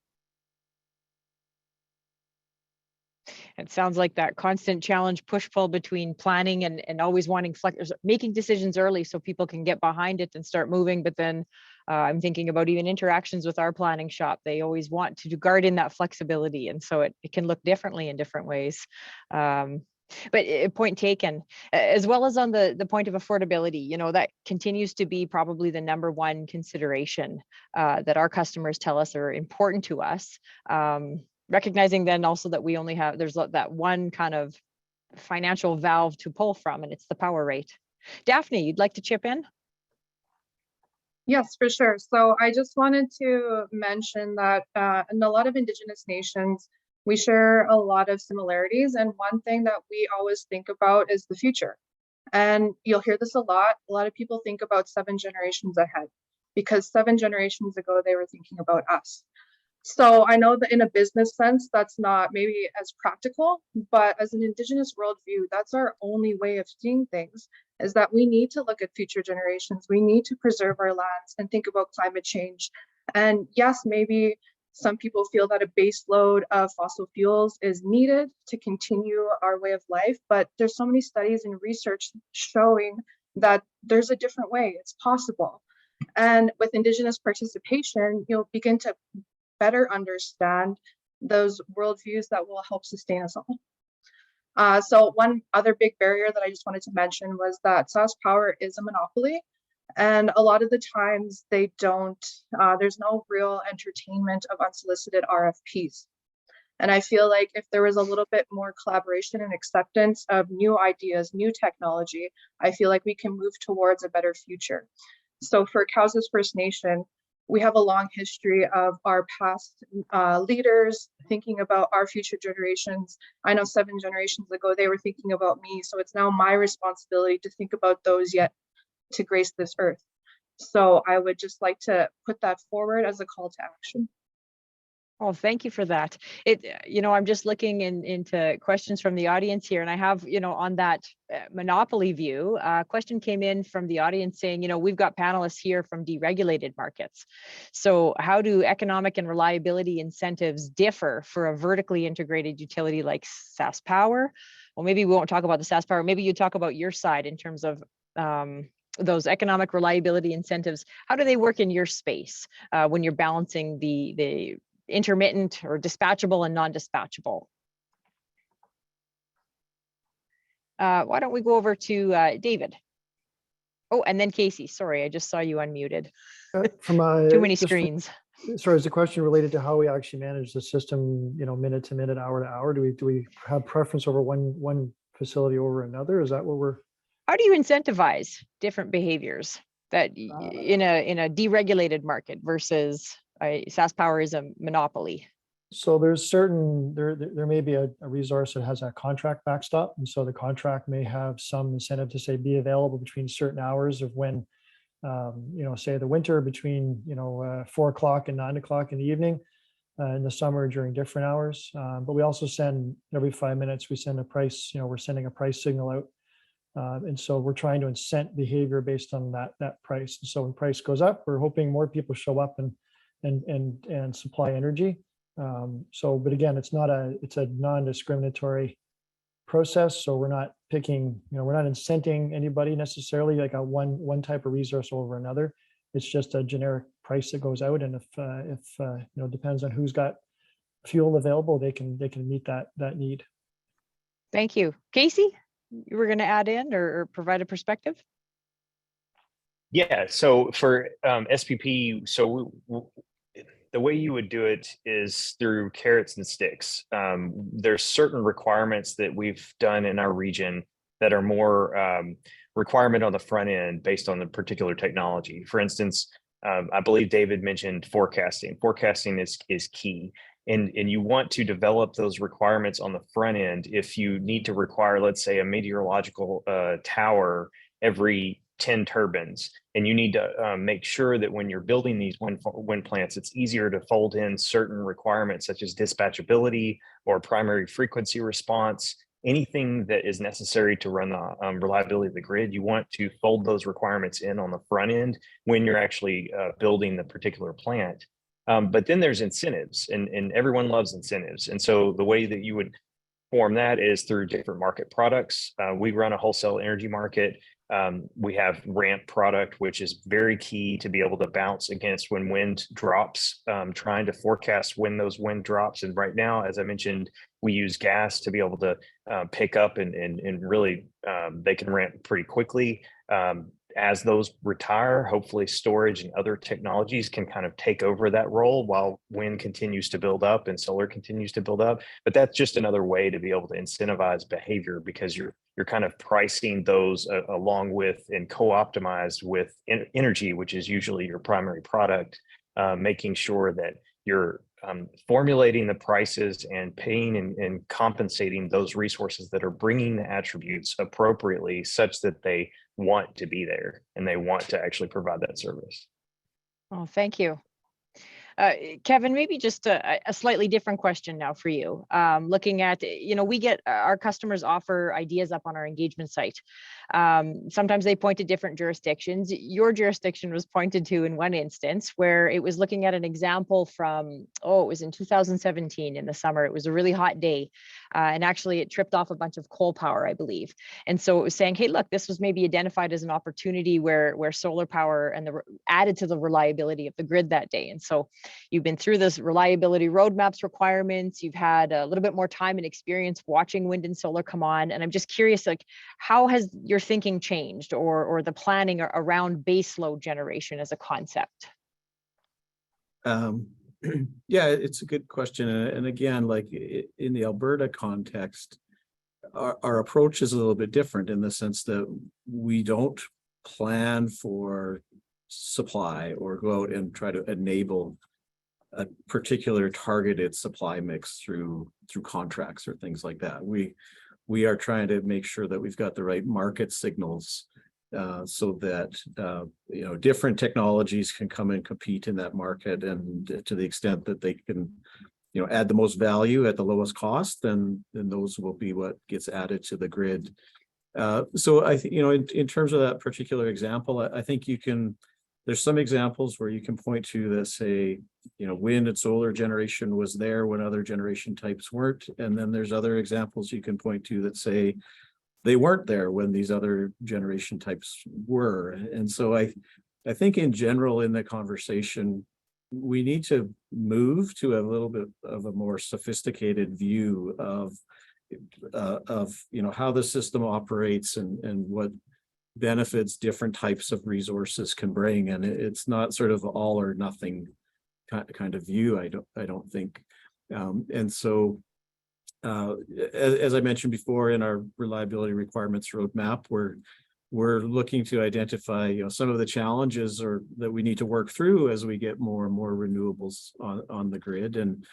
A: It sounds like that constant challenge, push-pull between planning and always wanting making decisions early so people can get behind it and start moving. But then I'm thinking about even interactions with our planning shop. They always want to guard in that flexibility. And so it can look differently in different ways. But point taken, as well as on the point of affordability, that continues to be probably the number one consideration that our customers tell us are important to us. Recognizing then also that we only have, there's that one kind of financial valve to pull from, and it's the power rate. Daphne, you'd like to chip in?
E: Yes, for sure. So I just wanted to mention that in a lot of Indigenous nations, we share a lot of similarities. And one thing that we always think about is the future. And you'll hear this a lot. A lot of people think about 7 generations ahead, because 7 generations ago, they were thinking about us. So I know that in a business sense, that's not maybe as practical, but as an Indigenous worldview, that's our only way of seeing things, is that we need to look at future generations. We need to preserve our lands and think about climate change. And yes, maybe some people feel that a base load of fossil fuels is needed to continue our way of life, but there's so many studies and research showing that there's a different way. It's possible. And with Indigenous participation, you'll begin to better understand those worldviews that will help sustain us all. So one other big barrier that I just wanted to mention was that SaskPower is a monopoly, and a lot of the times they don't, there's no real entertainment of unsolicited RFPs. And I feel like if there was a little bit more collaboration and acceptance of new ideas, new technology, I feel like we can move towards a better future. So for Cowes First Nation, we have a long history of our past leaders thinking about our future generations. I know 7 generations ago, they were thinking about me. So it's now my responsibility to think about those yet to grace this earth. So I would just like to put that forward as a call to action.
A: Oh, thank you for that. I'm just looking into questions from the audience here, and I have, on that monopoly view, a question came in from the audience saying, we've got panelists here from deregulated markets. So how do economic and reliability incentives differ for a vertically integrated utility like SaskPower? Well, maybe we won't talk about the SaskPower. Maybe you talk about your side in terms of those economic reliability incentives. How do they work in your space when you're balancing the intermittent or dispatchable and non-dispatchable? Why don't we go over to David? Oh, and then Casey, sorry, I just saw you unmuted.
C: From a
A: Too many
C: just
A: screens.
C: Sorry, is the question related to how we actually manage the system, minute to minute, hour to hour? Do we have preference over one facility over another? Is that what we're?
A: How do you incentivize different behaviors that in a deregulated market versus SAS Power is a monopoly?
C: So there's there may be a resource that has a contract backstop, and so the contract may have some incentive to say be available between certain hours of when, say the winter between 4 o'clock and 9 o'clock in the evening, in the summer during different hours. But we also send every 5 minutes we send a price. We're sending a price signal out, and so we're trying to incent behavior based on that price. And so when price goes up, we're hoping more people show up and supply energy. But again, it's a non-discriminatory process. So we're not picking, we're not incenting anybody necessarily like a one type of resource over another. It's just a generic price that goes out. And if depends on who's got fuel available, they can meet that need.
A: Thank you. Casey, you were going to add in or provide a perspective?
F: Yeah, so for SPP, the way you would do it is through carrots and sticks. There's certain requirements that we've done in our region that are more requirement on the front end based on the particular technology. For instance, I believe David mentioned forecasting. Forecasting is key. And you want to develop those requirements on the front end. If you need to require, let's say, a meteorological tower every 10 turbines, and you need to make sure that when you're building these wind plants, it's easier to fold in certain requirements such as dispatchability or primary frequency response, anything that is necessary to run the reliability of the grid. You want to fold those requirements in on the front end when you're actually building the particular plant. But then there's incentives, and everyone loves incentives. And so the way that you would form that is through different market products. We run a wholesale energy market. We have ramp product, which is very key to be able to bounce against when wind drops, trying to forecast when those wind drops. And right now, as I mentioned, we use gas to be able to pick up and really they can ramp pretty quickly. As those retire, hopefully storage and other technologies can kind of take over that role while wind continues to build up and solar continues to build up. But that's just another way to be able to incentivize behavior, because you're kind of pricing those along with and co-optimized with energy, which is usually your primary product, making sure that you're formulating the prices and paying and compensating those resources that are bringing the attributes appropriately such that they want to be there and they want to actually provide that service.
A: Oh, thank you. Kevin, maybe just a slightly different question now for you. Looking at, we get our customers offer ideas up on our engagement site. Sometimes they point to different jurisdictions. Your jurisdiction was pointed to in one instance where it was looking at an example from, it was in 2017 in the summer. It was a really hot day. And actually it tripped off a bunch of coal power, I believe. And so it was saying, hey, look, this was maybe identified as an opportunity where solar power and added to the reliability of the grid that day. And so you've been through this reliability roadmaps requirements. You've had a little bit more time and experience watching wind and solar come on. And I'm just curious, like, how has your thinking changed or the planning around baseload generation as a concept?
B: Yeah, it's a good question. And again, like in the Alberta context, our approach is a little bit different in the sense that we don't plan for supply or go out and try to enable a particular targeted supply mix through contracts or things like that. We are trying to make sure that we've got the right market signals so that different technologies can come and compete in that market, and to the extent that they can add the most value at the lowest cost, then those will be what gets added to the grid. So I think in terms of that particular example, I think there's some examples where you can point to that say, wind and solar generation was there when other generation types weren't. And then there's other examples you can point to that say they weren't there when these other generation types were. And so I think in general in the conversation, we need to move to a little bit of a more sophisticated view of how the system operates and what benefits different types of resources can bring, and it's not sort of all or nothing kind of view. I don't think, and so as I mentioned before, in our reliability requirements roadmap, we're looking to identify some of the challenges that we need to work through as we get more and more renewables on the grid, and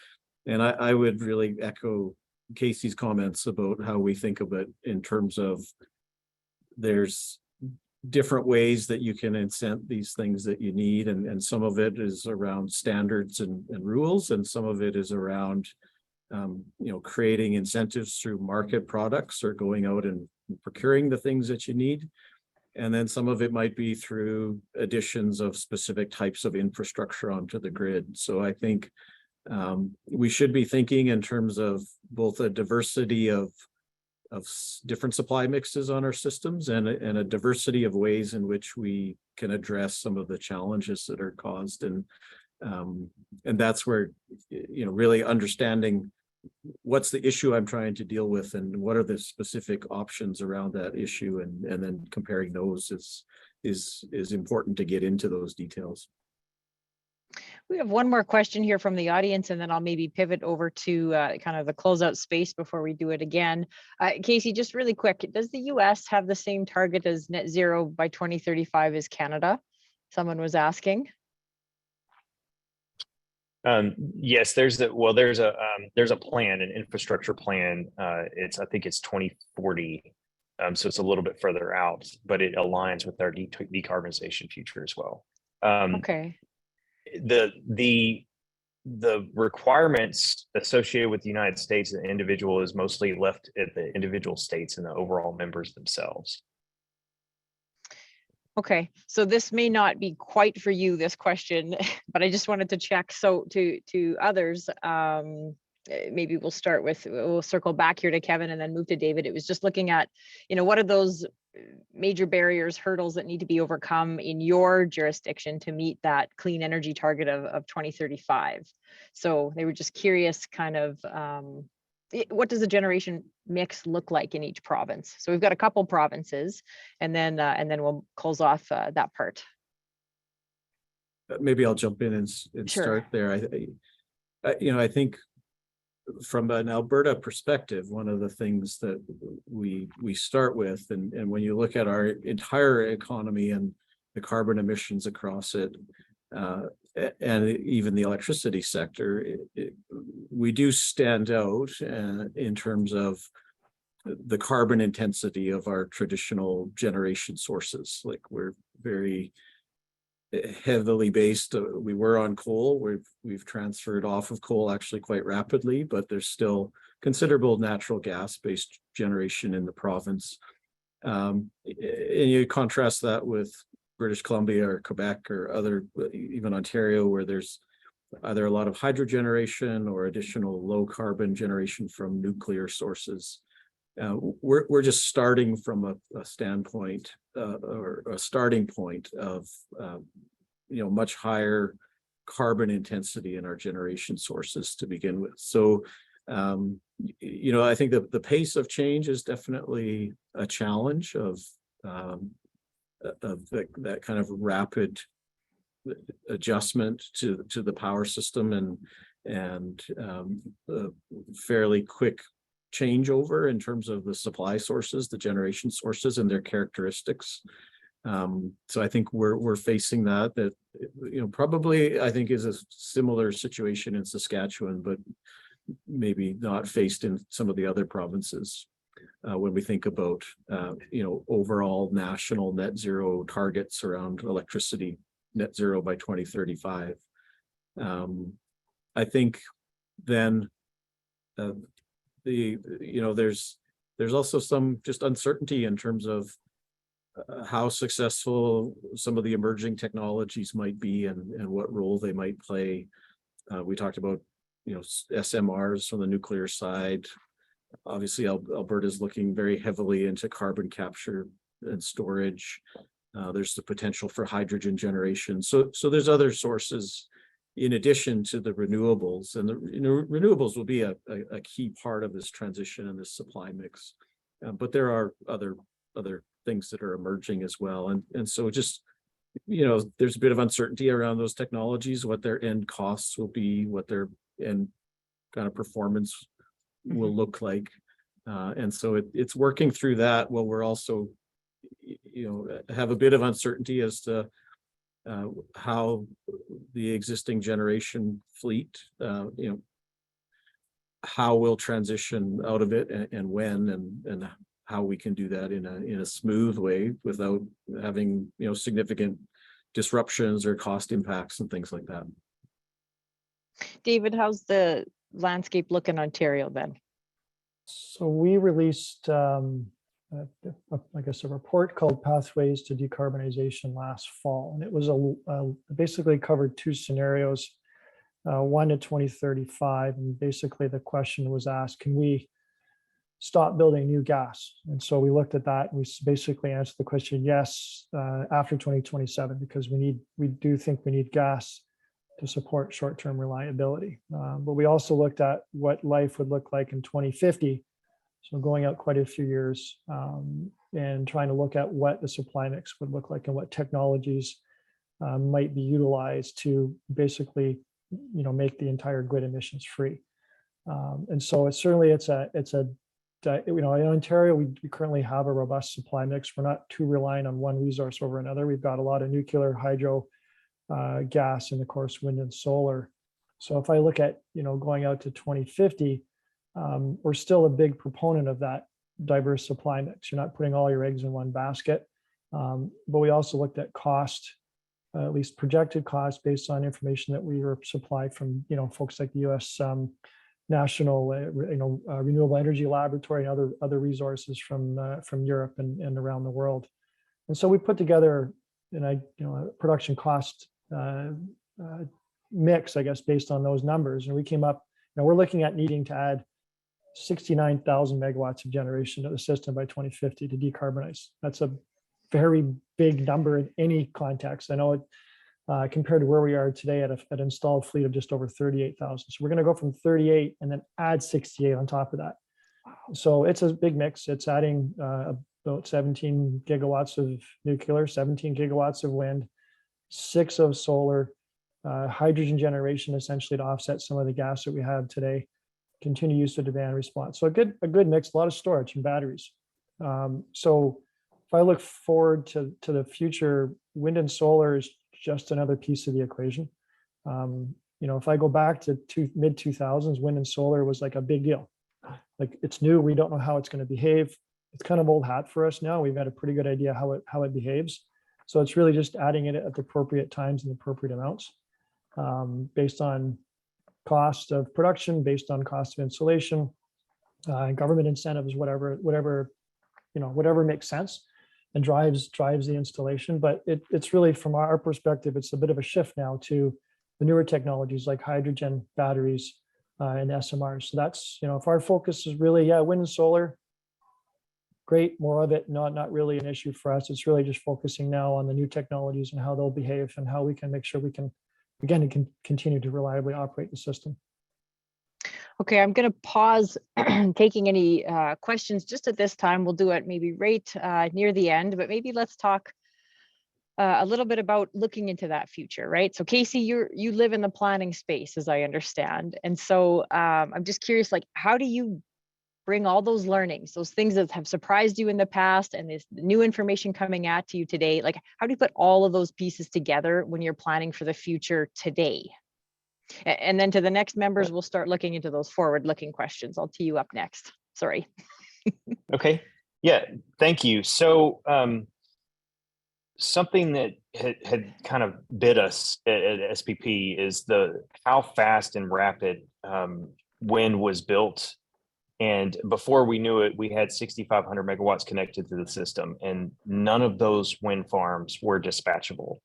B: I would really echo Casey's comments about how we think of it in terms of there's different ways that you can incent these things that you need, and some of it is around standards and rules, and some of it is around creating incentives through market products or going out and procuring the things that you need. And then some of it might be through additions of specific types of infrastructure onto the grid. So I think we should be thinking in terms of both a diversity of different supply mixes on our systems and a diversity of ways in which we can address some of the challenges that are caused. And that's where, really understanding what's the issue I'm trying to deal with and what are the specific options around that issue, and then comparing those is important to get into those details.
A: We have one more question here from the audience, and then I'll maybe pivot over to kind of the closeout space before we do it again. Casey, just really quick, does the US have the same target as net zero by 2035 as Canada? Someone was asking.
F: Yes, there's a plan, an infrastructure plan. I think it's 2040. So it's a little bit further out, but it aligns with our decarbonization future as well.
A: Okay.
F: The requirements associated with the United States and the individual is mostly left at the individual states and the overall members themselves.
A: Okay, so this may not be quite for you, this question, but I just wanted to check. So to others, maybe we'll circle back here to Kevin and then move to David. It was just looking at, what are those major barriers, hurdles that need to be overcome in your jurisdiction to meet that clean energy target of 2035. So they were just curious, kind of, what does the generation mix look like in each province? So we've got a couple provinces, and then we'll close off that part.
B: Maybe I'll jump in and
A: Sure.
B: start there. I think from an Alberta perspective, one of the things that we start with, and when you look at our entire economy and the carbon emissions across it, and even the electricity sector, we do stand out in terms of the carbon intensity of our traditional generation sources. Like, we're very heavily based. We were on coal. We've transferred off of coal actually quite rapidly, but there's still considerable natural gas-based generation in the province. And you contrast that with British Columbia or Quebec or other, even Ontario, where there's either a lot of hydro generation or additional low carbon generation from nuclear sources. We're just starting from a standpoint or a starting point of much higher carbon intensity in our generation sources to begin with. So I think that the pace of change is definitely a challenge of that kind of rapid adjustment to the power system and fairly quick changeover in terms of the supply sources, the generation sources, and their characteristics. So I think we're facing that probably, I think, is a similar situation in Saskatchewan, but maybe not faced in some of the other provinces. When we think about overall national net zero targets around electricity, net zero by 2035. I think then there's also some just uncertainty in terms of how successful some of the emerging technologies might be and what role they might play. We talked about SMRs from the nuclear side. Obviously, Alberta is looking very heavily into carbon capture and storage. There's the potential for hydrogen generation. So there's other sources in addition to the renewables, and the renewables will be a key part of this transition and this supply mix. But there are other things that are emerging as well. And so just, you know, there's a bit of uncertainty around those technologies, what their end costs will be, what their end kind of performance will look like. And so it's working through that while we're also, you know, have a bit of uncertainty as to how the existing generation fleet, you know, how we'll transition out of it and when and how we can do that in a smooth way without having, you know, significant disruptions or cost impacts and things like that.
A: David, how's the landscape look in Ontario then?
C: So we released, I guess, a report called Pathways to Decarbonization last fall, and it was basically covered two scenarios, one to 2035, and basically the question was asked, can we stop building new gas? And so we looked at that and we basically answered the question, yes, after 2027, because we do think we need gas to support short-term reliability. But we also looked at what life would look like in 2050. So going out quite a few years and trying to look at what the supply mix would look like and what technologies might be utilized to basically, you know, make the entire grid emissions free. And so it's you know, in Ontario, we currently have a robust supply mix. We're not too reliant on one resource over another. We've got a lot of nuclear, hydro, gas, and of course, wind and solar. So if I look at, you know, going out to 2050, we're still a big proponent of that diverse supply mix. You're not putting all your eggs in one basket. But we also looked at cost, at least projected cost based on information that we were supplied from, you know, folks like the US National, Renewable Energy Laboratory and other resources from Europe and around the world. And so we put together a production cost mix, I guess, based on those numbers. And we came up, you know, we're looking at needing to add 69,000 megawatts of generation to the system by 2050 to decarbonize. That's a very big number in any context. I know it compared to where we are today at an installed fleet of just over 38,000. So we're going to go from 38 and then add 68 on top of that. So it's a big mix. It's adding about 17 gigawatts of nuclear, 17 gigawatts of wind, 6 of solar, hydrogen generation, essentially to offset some of the gas that we have today, continue use of demand response. So a good mix, a lot of storage and batteries. So if I look forward to the future, wind and solar is just another piece of the equation. You know, if I go back to mid 2000s, wind and solar was like a big deal. Like, it's new, we don't know how it's going to behave. It's kind of old hat for us now. We've got a pretty good idea how it behaves. So it's really just adding it at the appropriate times and appropriate amounts, based on cost of production, based on cost of installation, government incentives, whatever makes sense and drives the installation. But it's really, from our perspective, it's a bit of a shift now to the newer technologies like hydrogen, batteries, and SMRs. So that's, you know, if our focus is really, wind and solar, great, more of it, not really an issue for us. It's really just focusing now on the new technologies and how they'll behave and how we can make sure we can, again, continue to reliably operate the system.
A: Okay, I'm going to pause taking any questions just at this time. We'll do it maybe right near the end, but maybe let's talk a little bit about looking into that future, right? So Casey, you live in the planning space, as I understand. And so I'm just curious, like, how do you bring all those learnings, those things that have surprised you in the past and this new information coming at you today, like, how do you put all of those pieces together when you're planning for the future today? And then to the next members, we'll start looking into those forward-looking questions. I'll tee you up next. Sorry.
F: Okay. Yeah, thank you. So something that had kind of bit us at SPP is how fast and rapid wind was built. And before we knew it, we had 6,500 megawatts connected to the system, and none of those wind farms were dispatchable.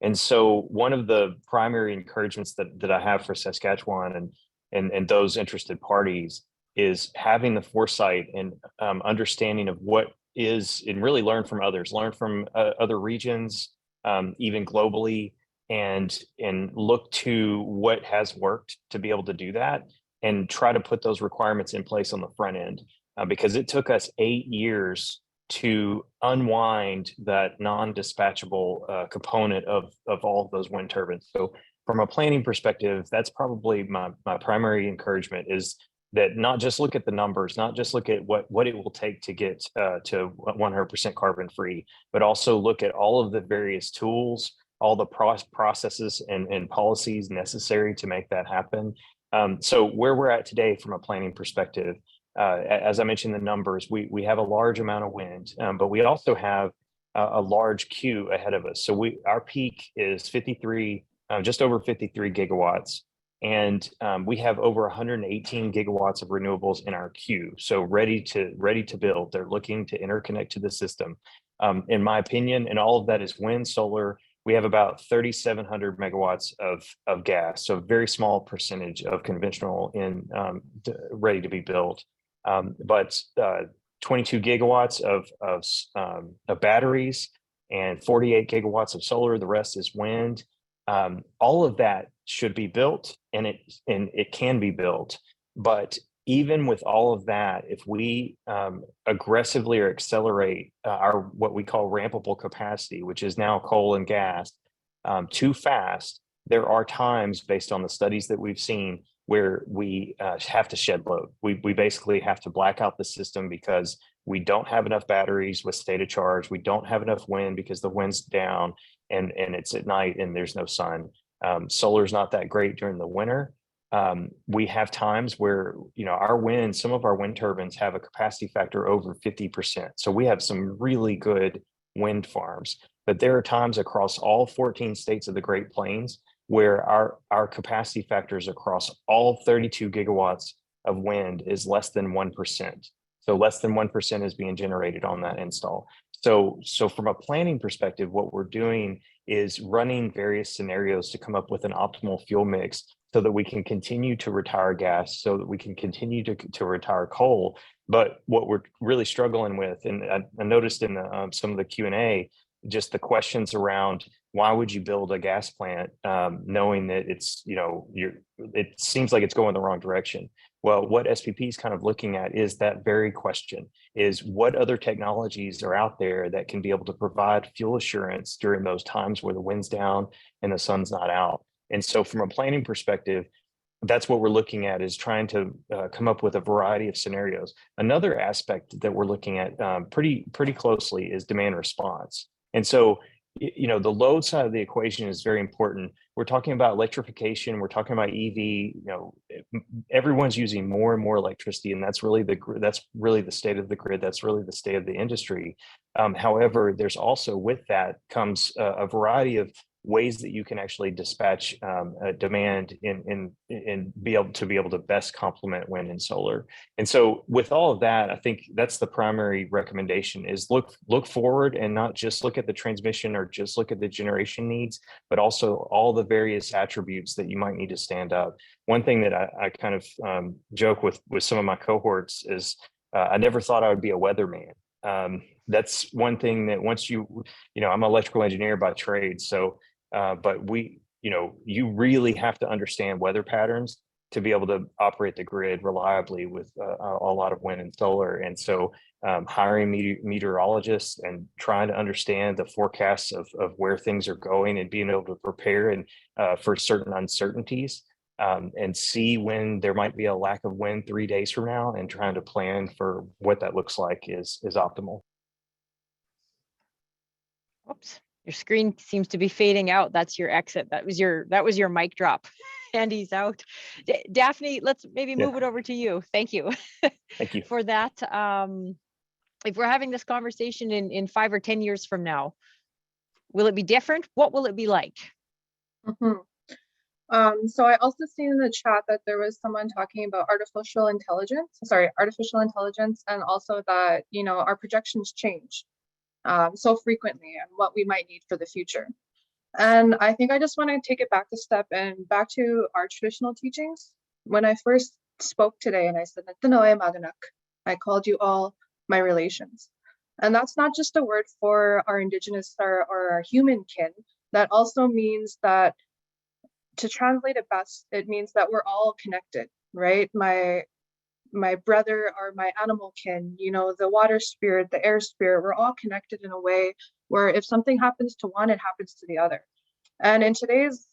F: And so one of the primary encouragements that I have for Saskatchewan and those interested parties is having the foresight and understanding of what is, and really learn from others, learn from other regions, even globally, and look to what has worked to be able to do that and try to put those requirements in place on the front end. Because it took us 8 years to unwind that non-dispatchable component of all of those wind turbines. So from a planning perspective, that's probably my primary encouragement, is that not just look at the numbers, not just look at what it will take to get to 100% carbon free, but also look at all of the various tools, all the processes and policies necessary to make that happen. So where we're at today from a planning perspective, as I mentioned, the numbers, we have a large amount of wind, but we also have a large queue ahead of us. So our peak is 53, just over 53 gigawatts. And we have over 118 gigawatts of renewables in our queue. So ready to build. They're looking to interconnect to the system. In my opinion, and all of that is wind, solar. We have about 3,700 megawatts of gas. So a very small percentage of conventional ready to be built. But 22 gigawatts of batteries and 48 gigawatts of solar. The rest is wind. All of that should be built, and it can be built. But even with all of that, if we aggressively or accelerate our what we call rampable capacity, which is now coal and gas, too fast, there are times, based on the studies that we've seen, where we have to shed load. We basically have to black out the system because we don't have enough batteries with state of charge. We don't have enough wind because the wind's down and it's at night and there's no sun. Solar's not that great during the winter. We have times where, some of our wind turbines have a capacity factor over 50%. So we have some really good wind farms, but there are times across all 14 states of the Great Plains where our capacity factors across all 32 gigawatts of wind is less than 1%. So less than 1% is being generated on that install. So from a planning perspective, what we're doing is running various scenarios to come up with an optimal fuel mix so that we can continue to retire gas, so that we can continue to retire coal. But what we're really struggling with, and I noticed in some of the Q&A, just the questions around why would you build a gas plant knowing that it seems like it's going the wrong direction. Well, what SPP is kind of looking at is that very question, is what other technologies are out there that can be able to provide fuel assurance during those times where the wind's down and the sun's not out. And so from a planning perspective, that's what we're looking at, is trying to come up with a variety of scenarios. Another aspect that we're looking at pretty closely is demand response. And so, the load side of the equation is very important. We're talking about electrification. We're talking about EV. Everyone's using more and more electricity, and that's really the state of the grid. That's really the state of the industry. However, there's also, with that comes a variety of ways that you can actually dispatch demand and be able to best complement wind and solar. And so with all of that, I think that's the primary recommendation, is look forward and not just look at the transmission or just look at the generation needs, but also all the various attributes that you might need to stand up. One thing that I kind of joke with some of my cohorts is I never thought I would be a weatherman. That's one thing that once I'm an electrical engineer by trade. So but you really have to understand weather patterns to be able to operate the grid reliably with a lot of wind and solar. And so hiring meteorologists and trying to understand the forecasts of where things are going and being able to prepare and for certain uncertainties and see when there might be a lack of wind 3 days from now, and trying to plan for what that looks like is optimal.
A: Oops. Your screen seems to be fading out. That's your exit. That was your mic drop. Andy's out. Daphne, let's maybe move it over to you. Thank you.
F: Thank you
A: for that. If we're having this conversation in 5 or 10 years from now, will it be different? What will it be like?
E: Mm-hmm. So I also seen in the chat that there was someone talking about artificial intelligence, and also that, our projections change so frequently, and what we might need for the future. And I think I just want to take it back a step and back to our traditional teachings. When I first spoke today and I said, I called you all my relations. And that's not just a word for our Indigenous or our human kin. That also means that, to translate it best, it means that we're all connected, right? My my brother or my animal kin, you know, the water spirit, the air spirit, we're all connected in a way where if something happens to one, it happens to the other. And in today's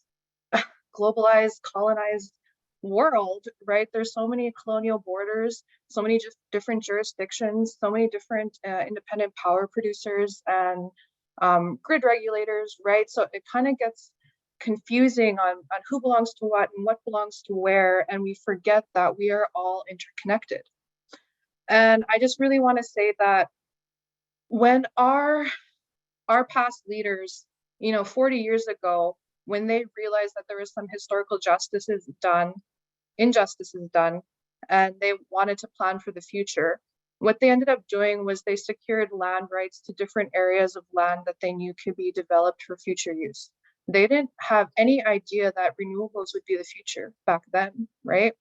E: globalized, colonized world, right, there's so many colonial borders, so many just different jurisdictions, so many different independent power producers and grid regulators, right? So it kind of gets confusing on who belongs to what and what belongs to where, and we forget that we are all interconnected. And I just really want to say that when our past leaders, you know, 40 years ago, when they realized that there was some historical injustices done, and they wanted to plan for the future, what they ended up doing was they secured land rights to different areas of land that they knew could be developed for future use. They didn't have any idea that renewables would be the future back then, right?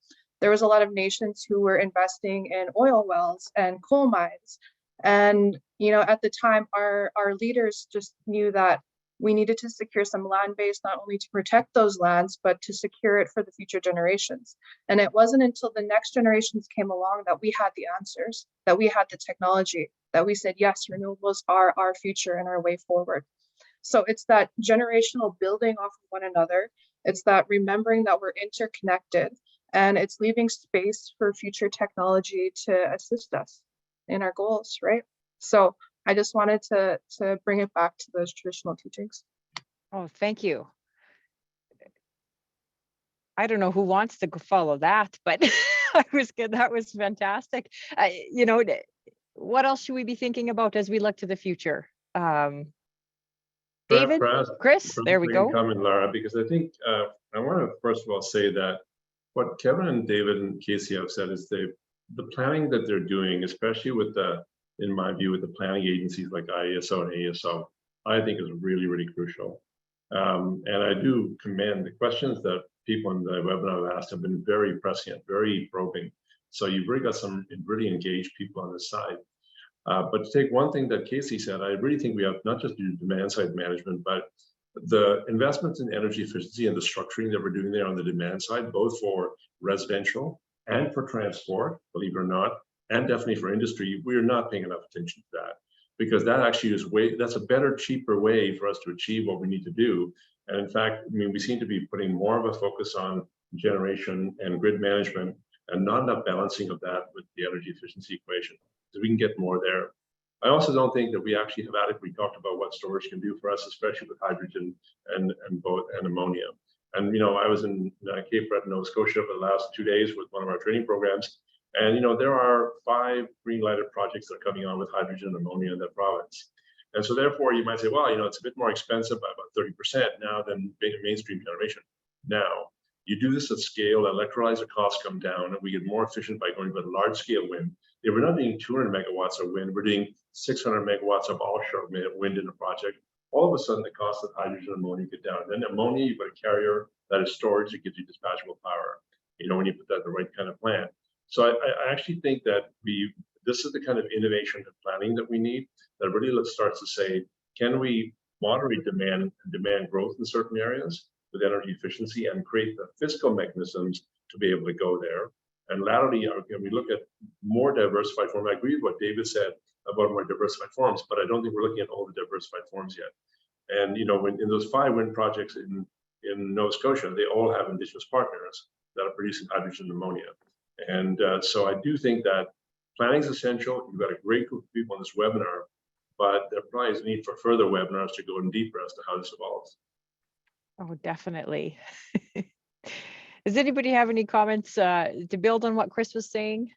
E: There was a lot of nations who were investing in oil wells and coal mines. And, you know, at the time, our leaders just knew that we needed to secure some land base, not only to protect those lands, but to secure it for the future generations. And it wasn't until the next generations came along that we had the answers, that we had the technology, that we said, yes, renewables are our future and our way forward. So it's that generational building off of one another. It's that remembering that we're interconnected, and it's leaving space for future technology to assist us in our goals, right? So I just wanted to bring it back to those traditional teachings.
A: Oh, thank you. I don't know who wants to follow that, but I was good. That was fantastic. You know, what else should we be thinking about as we look to the future? David, Chris, there we go.
D: Comment, Lara, because I think I want to first of all say that what Kevin and David and Casey have said is the planning that they're doing, especially with the, in my view, with the planning agencies like IESO and AESO, I think is really, really crucial. And I do commend the questions that people in the webinar have asked have been very prescient, very probing. So you've really got some really engaged people on this side. But to take one thing that Casey said, I really think we have not just do demand side management, but the investments in energy efficiency and the structuring that we're doing there on the demand side, both for residential and for transport, believe it or not, and definitely for industry, we are not paying enough attention to that, because that actually is that's a better, cheaper way for us to achieve what we need to do. And in fact, I mean, we seem to be putting more of a focus on generation and grid management and not enough balancing of that with the energy efficiency equation. So we can get more there. I also don't think that we actually have adequately talked about what storage can do for us, especially with hydrogen and ammonia. And, you know, I was in Cape Breton, Nova Scotia for the last 2 days with one of our training programs. And, you know, there are 5 green lighted projects that are coming on with hydrogen and ammonia in that province. And so therefore you might say, well, you know, it's a bit more expensive by about 30% now than mainstream generation. Now, you do this at scale, electrolyzer costs come down, and we get more efficient by going with large scale wind. If we're not doing 200 megawatts of wind, we're doing 600 megawatts of offshore wind in a project. All of a sudden, the cost of hydrogen and ammonia get down. Then ammonia, you've got a carrier that is storage that gives you dispatchable power. You know, when you put that in the right kind of plant. So I actually think that this is the kind of innovation and planning that we need, that really starts to say, can we moderate demand growth in certain areas with energy efficiency and create the fiscal mechanisms to be able to go there. And laterally, can we look at more diversified forms? I agree with what David said about more diversified forms, but I don't think we're looking at all the diversified forms yet. And, you know, when in those 5 wind projects in Nova Scotia, they all have indigenous partners that are producing hydrogen and ammonia. And so I do think that planning is essential. You've got a great group of people on this webinar, but there probably is a need for further webinars to go in deeper as to how this evolves.
A: Oh, definitely. Does anybody have any comments to build on what Chris was saying?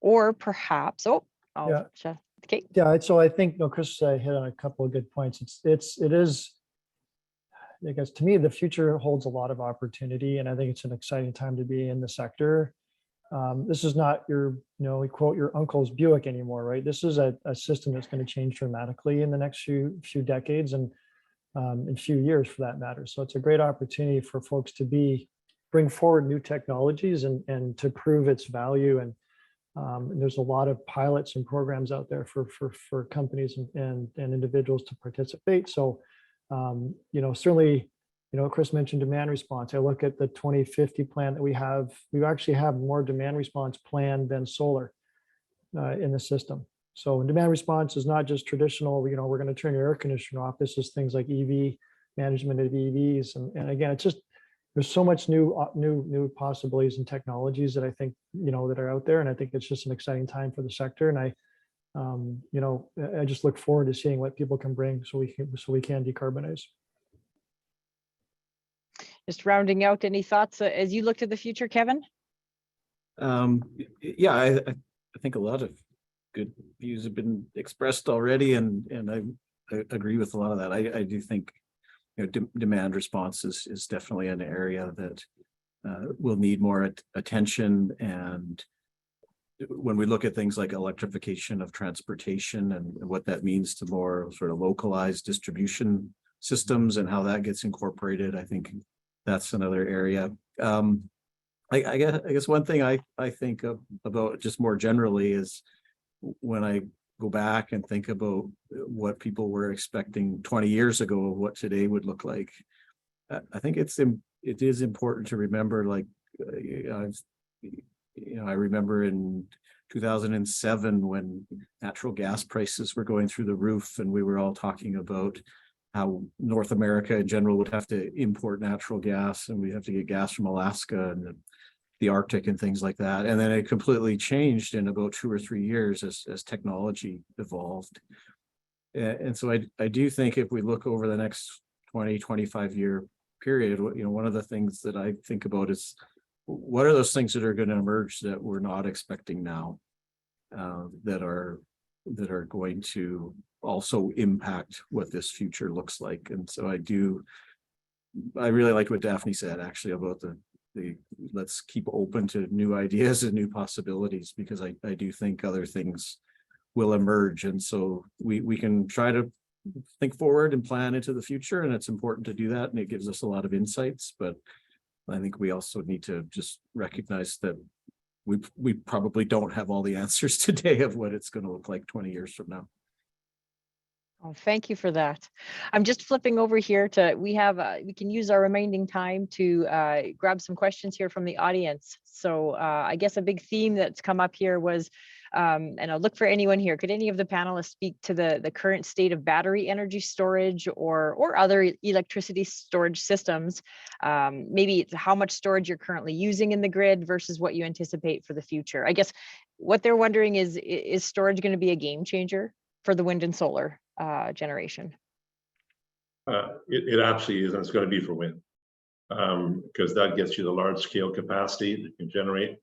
A: Or perhaps, okay.
C: Yeah, so I think, Chris hit on a couple of good points. It is, I guess, to me, the future holds a lot of opportunity, and I think it's an exciting time to be in the sector. This is not your, we quote your uncle's Buick anymore, right? This is a system that's going to change dramatically in the next few decades and in few years for that matter. So it's a great opportunity for folks to bring forward new technologies and to prove its value. And there's a lot of pilots and programs out there for companies and individuals to participate. So, certainly Chris mentioned demand response. I look at the 2050 plan that we have. We actually have more demand response plan than solar in the system. So demand response is not just traditional, we're going to turn your air conditioner off. This is things like EV management of EVs. And again, it's just, there's so much new possibilities and technologies that I think, that are out there. And I think it's just an exciting time for the sector. And I just look forward to seeing what people can bring so we can decarbonize.
A: Just rounding out, any thoughts as you look to the future, Kevin?
B: Yeah, I think a lot of good views have been expressed already, and I agree with a lot of that. I do think demand response is definitely an area that will need more attention. And when we look at things like electrification of transportation and what that means to more sort of localized distribution systems and how that gets incorporated, I think that's another area. I guess one thing I think about just more generally is when I go back and think about what people were expecting 20 years ago of what today would look like. I think it is important to remember, like, I remember in 2007 when natural gas prices were going through the roof, and we were all talking about how North America in general would have to import natural gas, and we'd have to get gas from Alaska and the Arctic and things like that. And then it completely changed in about 2 or 3 years as technology evolved. And so I do think if we look over the next 20-25 year period, one of the things that I think about is what are those things that are going to emerge that we're not expecting now, that are going to also impact what this future looks like. And so I really like what Daphne said actually about the let's keep open to new ideas and new possibilities, because I do think other things will emerge. And so we can try to think forward and plan into the future, and it's important to do that, and it gives us a lot of insights. But I think we also need to just recognize that we probably don't have all the answers today of what it's going to look like 20 years from now.
A: Oh, thank you for that. I'm just flipping over here we can use our remaining time to grab some questions here from the audience. So I guess a big theme that's come up here was, and I'll look for anyone here, could any of the panelists speak to the current state of battery energy storage or other electricity storage systems? Maybe it's how much storage you're currently using in the grid versus what you anticipate for the future. I guess what they're wondering is storage going to be a game changer for the wind and solar generation?
D: It absolutely is, and it's going to be for wind, because that gets you the large scale capacity that can generate.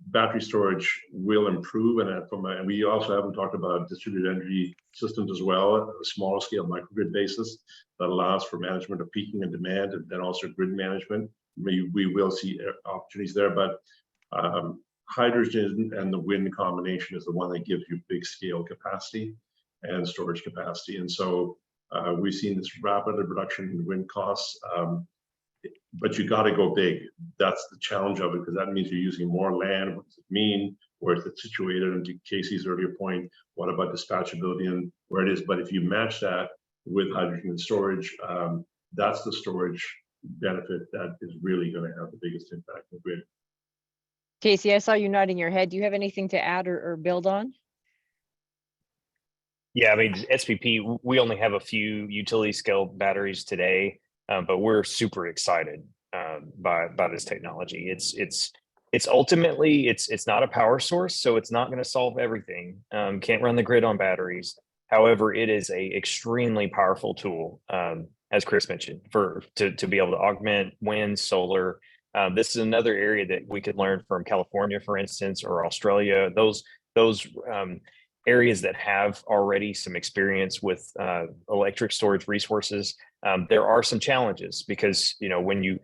D: Battery storage will improve, and we also haven't talked about distributed energy systems as well, a smaller scale microgrid basis that allows for management of peaking and demand, and then also grid management. We will see opportunities there, but hydrogen and the wind combination is the one that gives you big scale capacity and storage capacity. And so we've seen this rapid reduction in wind costs, but you got to go big. That's the challenge of it, because that means you're using more land. What does it mean? Where is it situated? And to Casey's earlier point, what about dispatchability and where it is? But if you match that with hydrogen and storage, that's the storage benefit that is really going to have the biggest impact on the grid.
A: Casey, I saw you nodding your head. Do you have anything to add or build on?
F: Yeah, I mean, SPP, we only have a few utility scale batteries today, but we're super excited by this technology. It's ultimately, it's not a power source, so it's not going to solve everything. Can't run the grid on batteries. However, it is a extremely powerful tool, as Chris mentioned, to be able to augment wind, solar. This is another area that we could learn from California, for instance, or Australia. Those areas that have already some experience with electric storage resources. There are some challenges because when you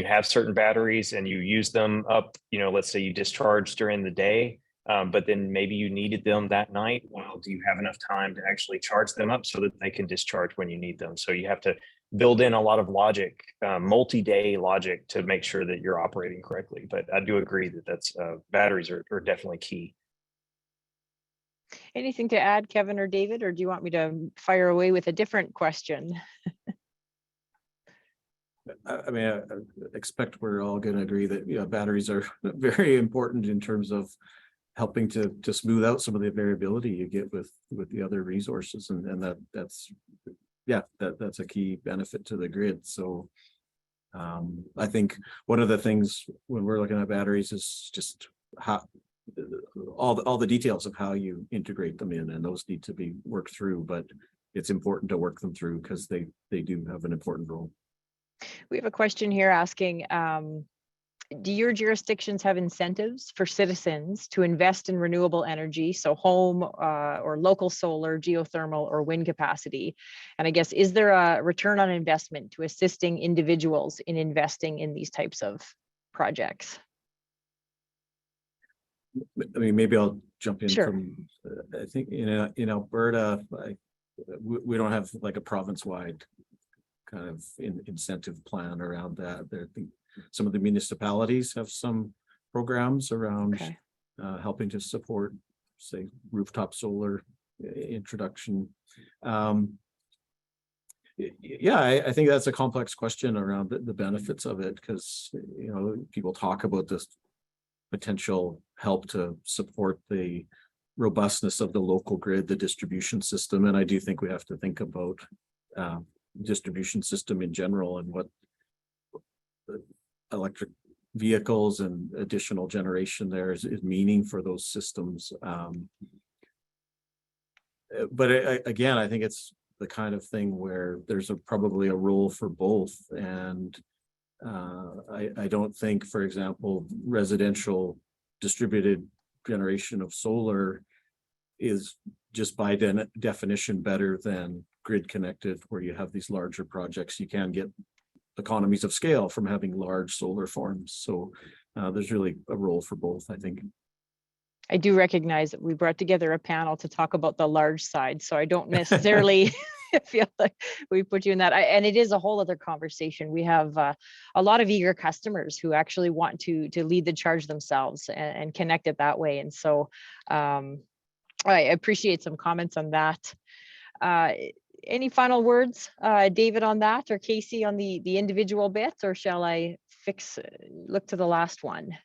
F: have certain batteries and you use them up, let's say you discharge during the day, but then maybe you needed them that night. Well, do you have enough time to actually charge them up so that they can discharge when you need them? So you have to build in a lot of logic, multi-day logic, to make sure that you're operating correctly. But I do agree that batteries are definitely key.
A: Anything to add, Kevin or David, or do you want me to fire away with a different question?
B: I mean, I expect we're all going to agree that, batteries are very important in terms of helping to smooth out some of the variability you get with the other resources, and that's a key benefit to the grid. So I think one of the things when we're looking at batteries is just how all the details of how you integrate them in, and those need to be worked through, but it's important to work them through because they do have an important role.
A: We have a question here asking, do your jurisdictions have incentives for citizens to invest in renewable energy, so home or local solar, geothermal, or wind capacity? And I guess, is there a return on investment to assisting individuals in investing in these types of projects?
B: I mean, maybe I'll jump in
A: Sure.
B: from, I think in Alberta, we don't have like a province-wide kind of incentive plan around that. I think some of the municipalities have some programs around
A: Okay.
B: helping to support, say, rooftop solar introduction. Yeah, I think that's a complex question around the benefits of it, because people talk about this potential help to support the robustness of the local grid, the distribution system, and I do think we have to think about distribution system in general and what electric vehicles and additional generation there is meaning for those systems. But again, I think it's the kind of thing where there's probably a role for both, and I don't think, for example, residential distributed generation of solar is just by definition better than grid connected, where you have these larger projects. You can get economies of scale from having large solar farms. So there's really a role for both, I think.
A: I do recognize that we brought together a panel to talk about the large side, so I don't necessarily feel like we put you in that. And it is a whole other conversation. We have a lot of eager customers who actually want to lead the charge themselves and connect it that way. And so I appreciate some comments on that. Any final words, David, on that, or Casey on the individual bits, or shall I look to the last one?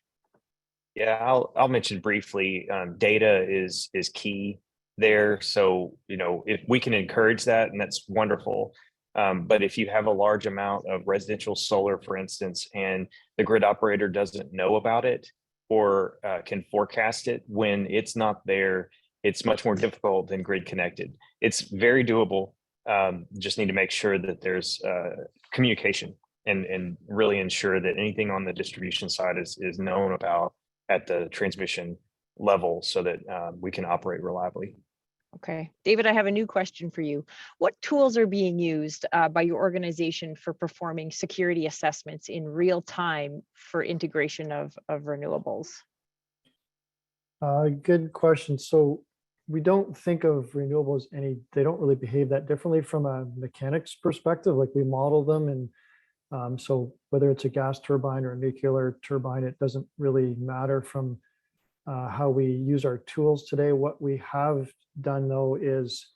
F: Yeah, I'll mention briefly, data is key there. So, if we can encourage that, and that's wonderful. But if you have a large amount of residential solar, for instance, and the grid operator doesn't know about it or can forecast it when it's not there, it's much more difficult than grid connected. It's very doable. Just need to make sure that there's communication and really ensure that anything on the distribution side is known about at the transmission level, so that we can operate reliably.
A: Okay, David, I have a new question for you. What tools are being used by your organization for performing security assessments in real time for integration of renewables?
C: Good question. So we don't think of renewables they don't really behave that differently from a mechanics perspective. Like, we model them, and so whether it's a gas turbine or a nuclear turbine, it doesn't really matter from how we use our tools today. What we have done, though, is,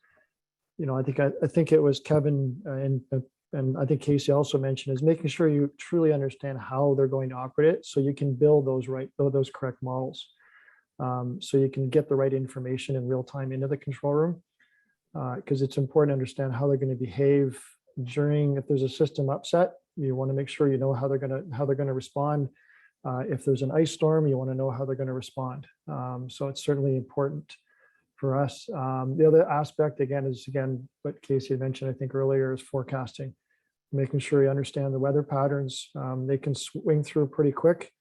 C: I think it was Kevin and I think Casey also mentioned, is making sure you truly understand how they're going to operate it, so you can build those correct models. So you can get the right information in real time into the control room, because it's important to understand how they're going to behave if there's a system upset. You want to make sure you know how they're going to respond. If there's an ice storm, you want to know how they're going to respond. So it's certainly important for us. The other aspect, is what Casey had mentioned, I think earlier, is forecasting, making sure you understand the weather patterns. They can swing through pretty quick.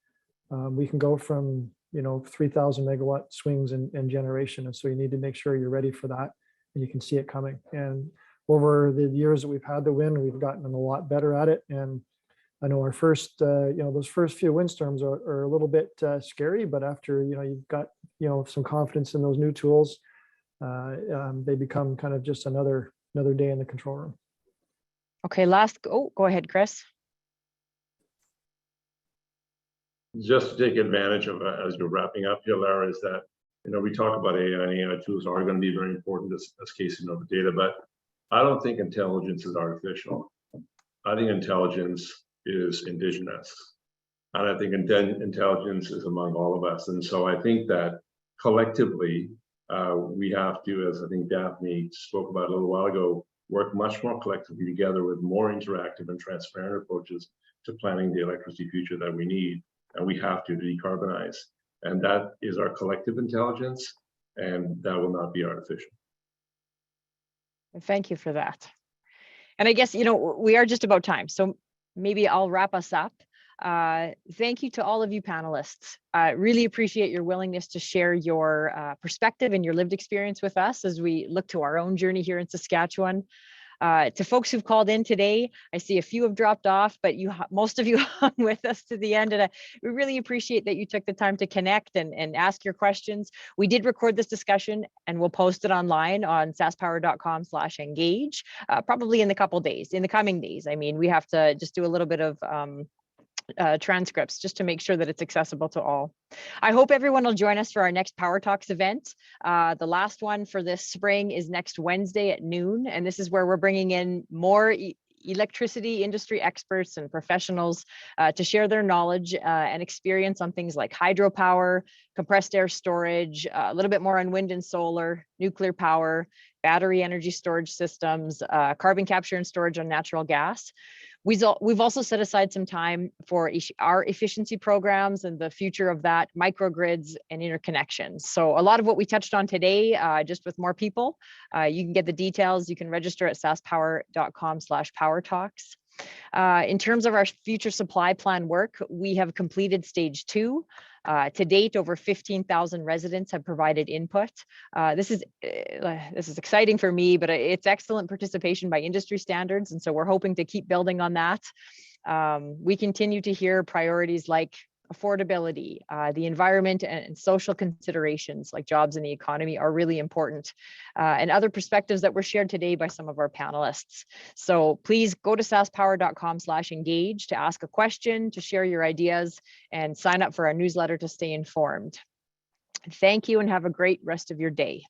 C: We can go from 3,000 megawatt swings in generation, and so you need to make sure you're ready for that, and you can see it coming. And over the years that we've had the wind, we've gotten a lot better at it. And I know our first, those first few windstorms are a little bit scary, but after you've got some confidence in those new tools, they become kind of just another day in the control room.
A: Okay, go ahead, Chris.
D: Just to take advantage of, as you're wrapping up here, Lara, is that, we talk about AI, and AI tools are going to be very important, as Casey knows the data, but I don't think intelligence is artificial. I think intelligence is Indigenous. And I think intelligence is among all of us. And so I think that collectively, we have to, as I think Daphne spoke about a little while ago, work much more collectively together with more interactive and transparent approaches to planning the electricity future that we need. And we have to decarbonize. And that is our collective intelligence, and that will not be artificial.
A: Thank you for that. And I guess, we are just about time. So maybe I'll wrap us up. Thank you to all of you panelists. I really appreciate your willingness to share your perspective and your lived experience with us as we look to our own journey here in Saskatchewan. To folks who've called in today, I see a few have dropped off, but most of you hung with us to the end. And we really appreciate that you took the time to connect and ask your questions. We did record this discussion and we'll post it online on saskpower.com/engage, probably in the coming days. I mean, we have to just do a little bit of transcripts just to make sure that it's accessible to all. I hope everyone will join us for our next Power Talks event. The last one for this spring is next Wednesday at noon. And this is where we're bringing in more electricity industry experts and professionals to share their knowledge and experience on things like hydropower, compressed air storage, a little bit more on wind and solar, nuclear power, battery energy storage systems, carbon capture and storage on natural gas. We've also set aside some time for our efficiency programs and the future of that, microgrids and interconnections. So a lot of what we touched on today, just with more people, you can get the details. You can register at saskpower.com/powertalks. In terms of our future supply plan work, we have completed stage 2. To date, over 15,000 residents have provided input. This is exciting for me, but it's excellent participation by industry standards. And so we're hoping to keep building on that. We continue to hear priorities like affordability, the environment and social considerations like jobs and the economy are really important, and other perspectives that were shared today by some of our panelists. So please go to saskpower.com/engage to ask a question, to share your ideas, and sign up for our newsletter to stay informed. Thank you and have a great rest of your day.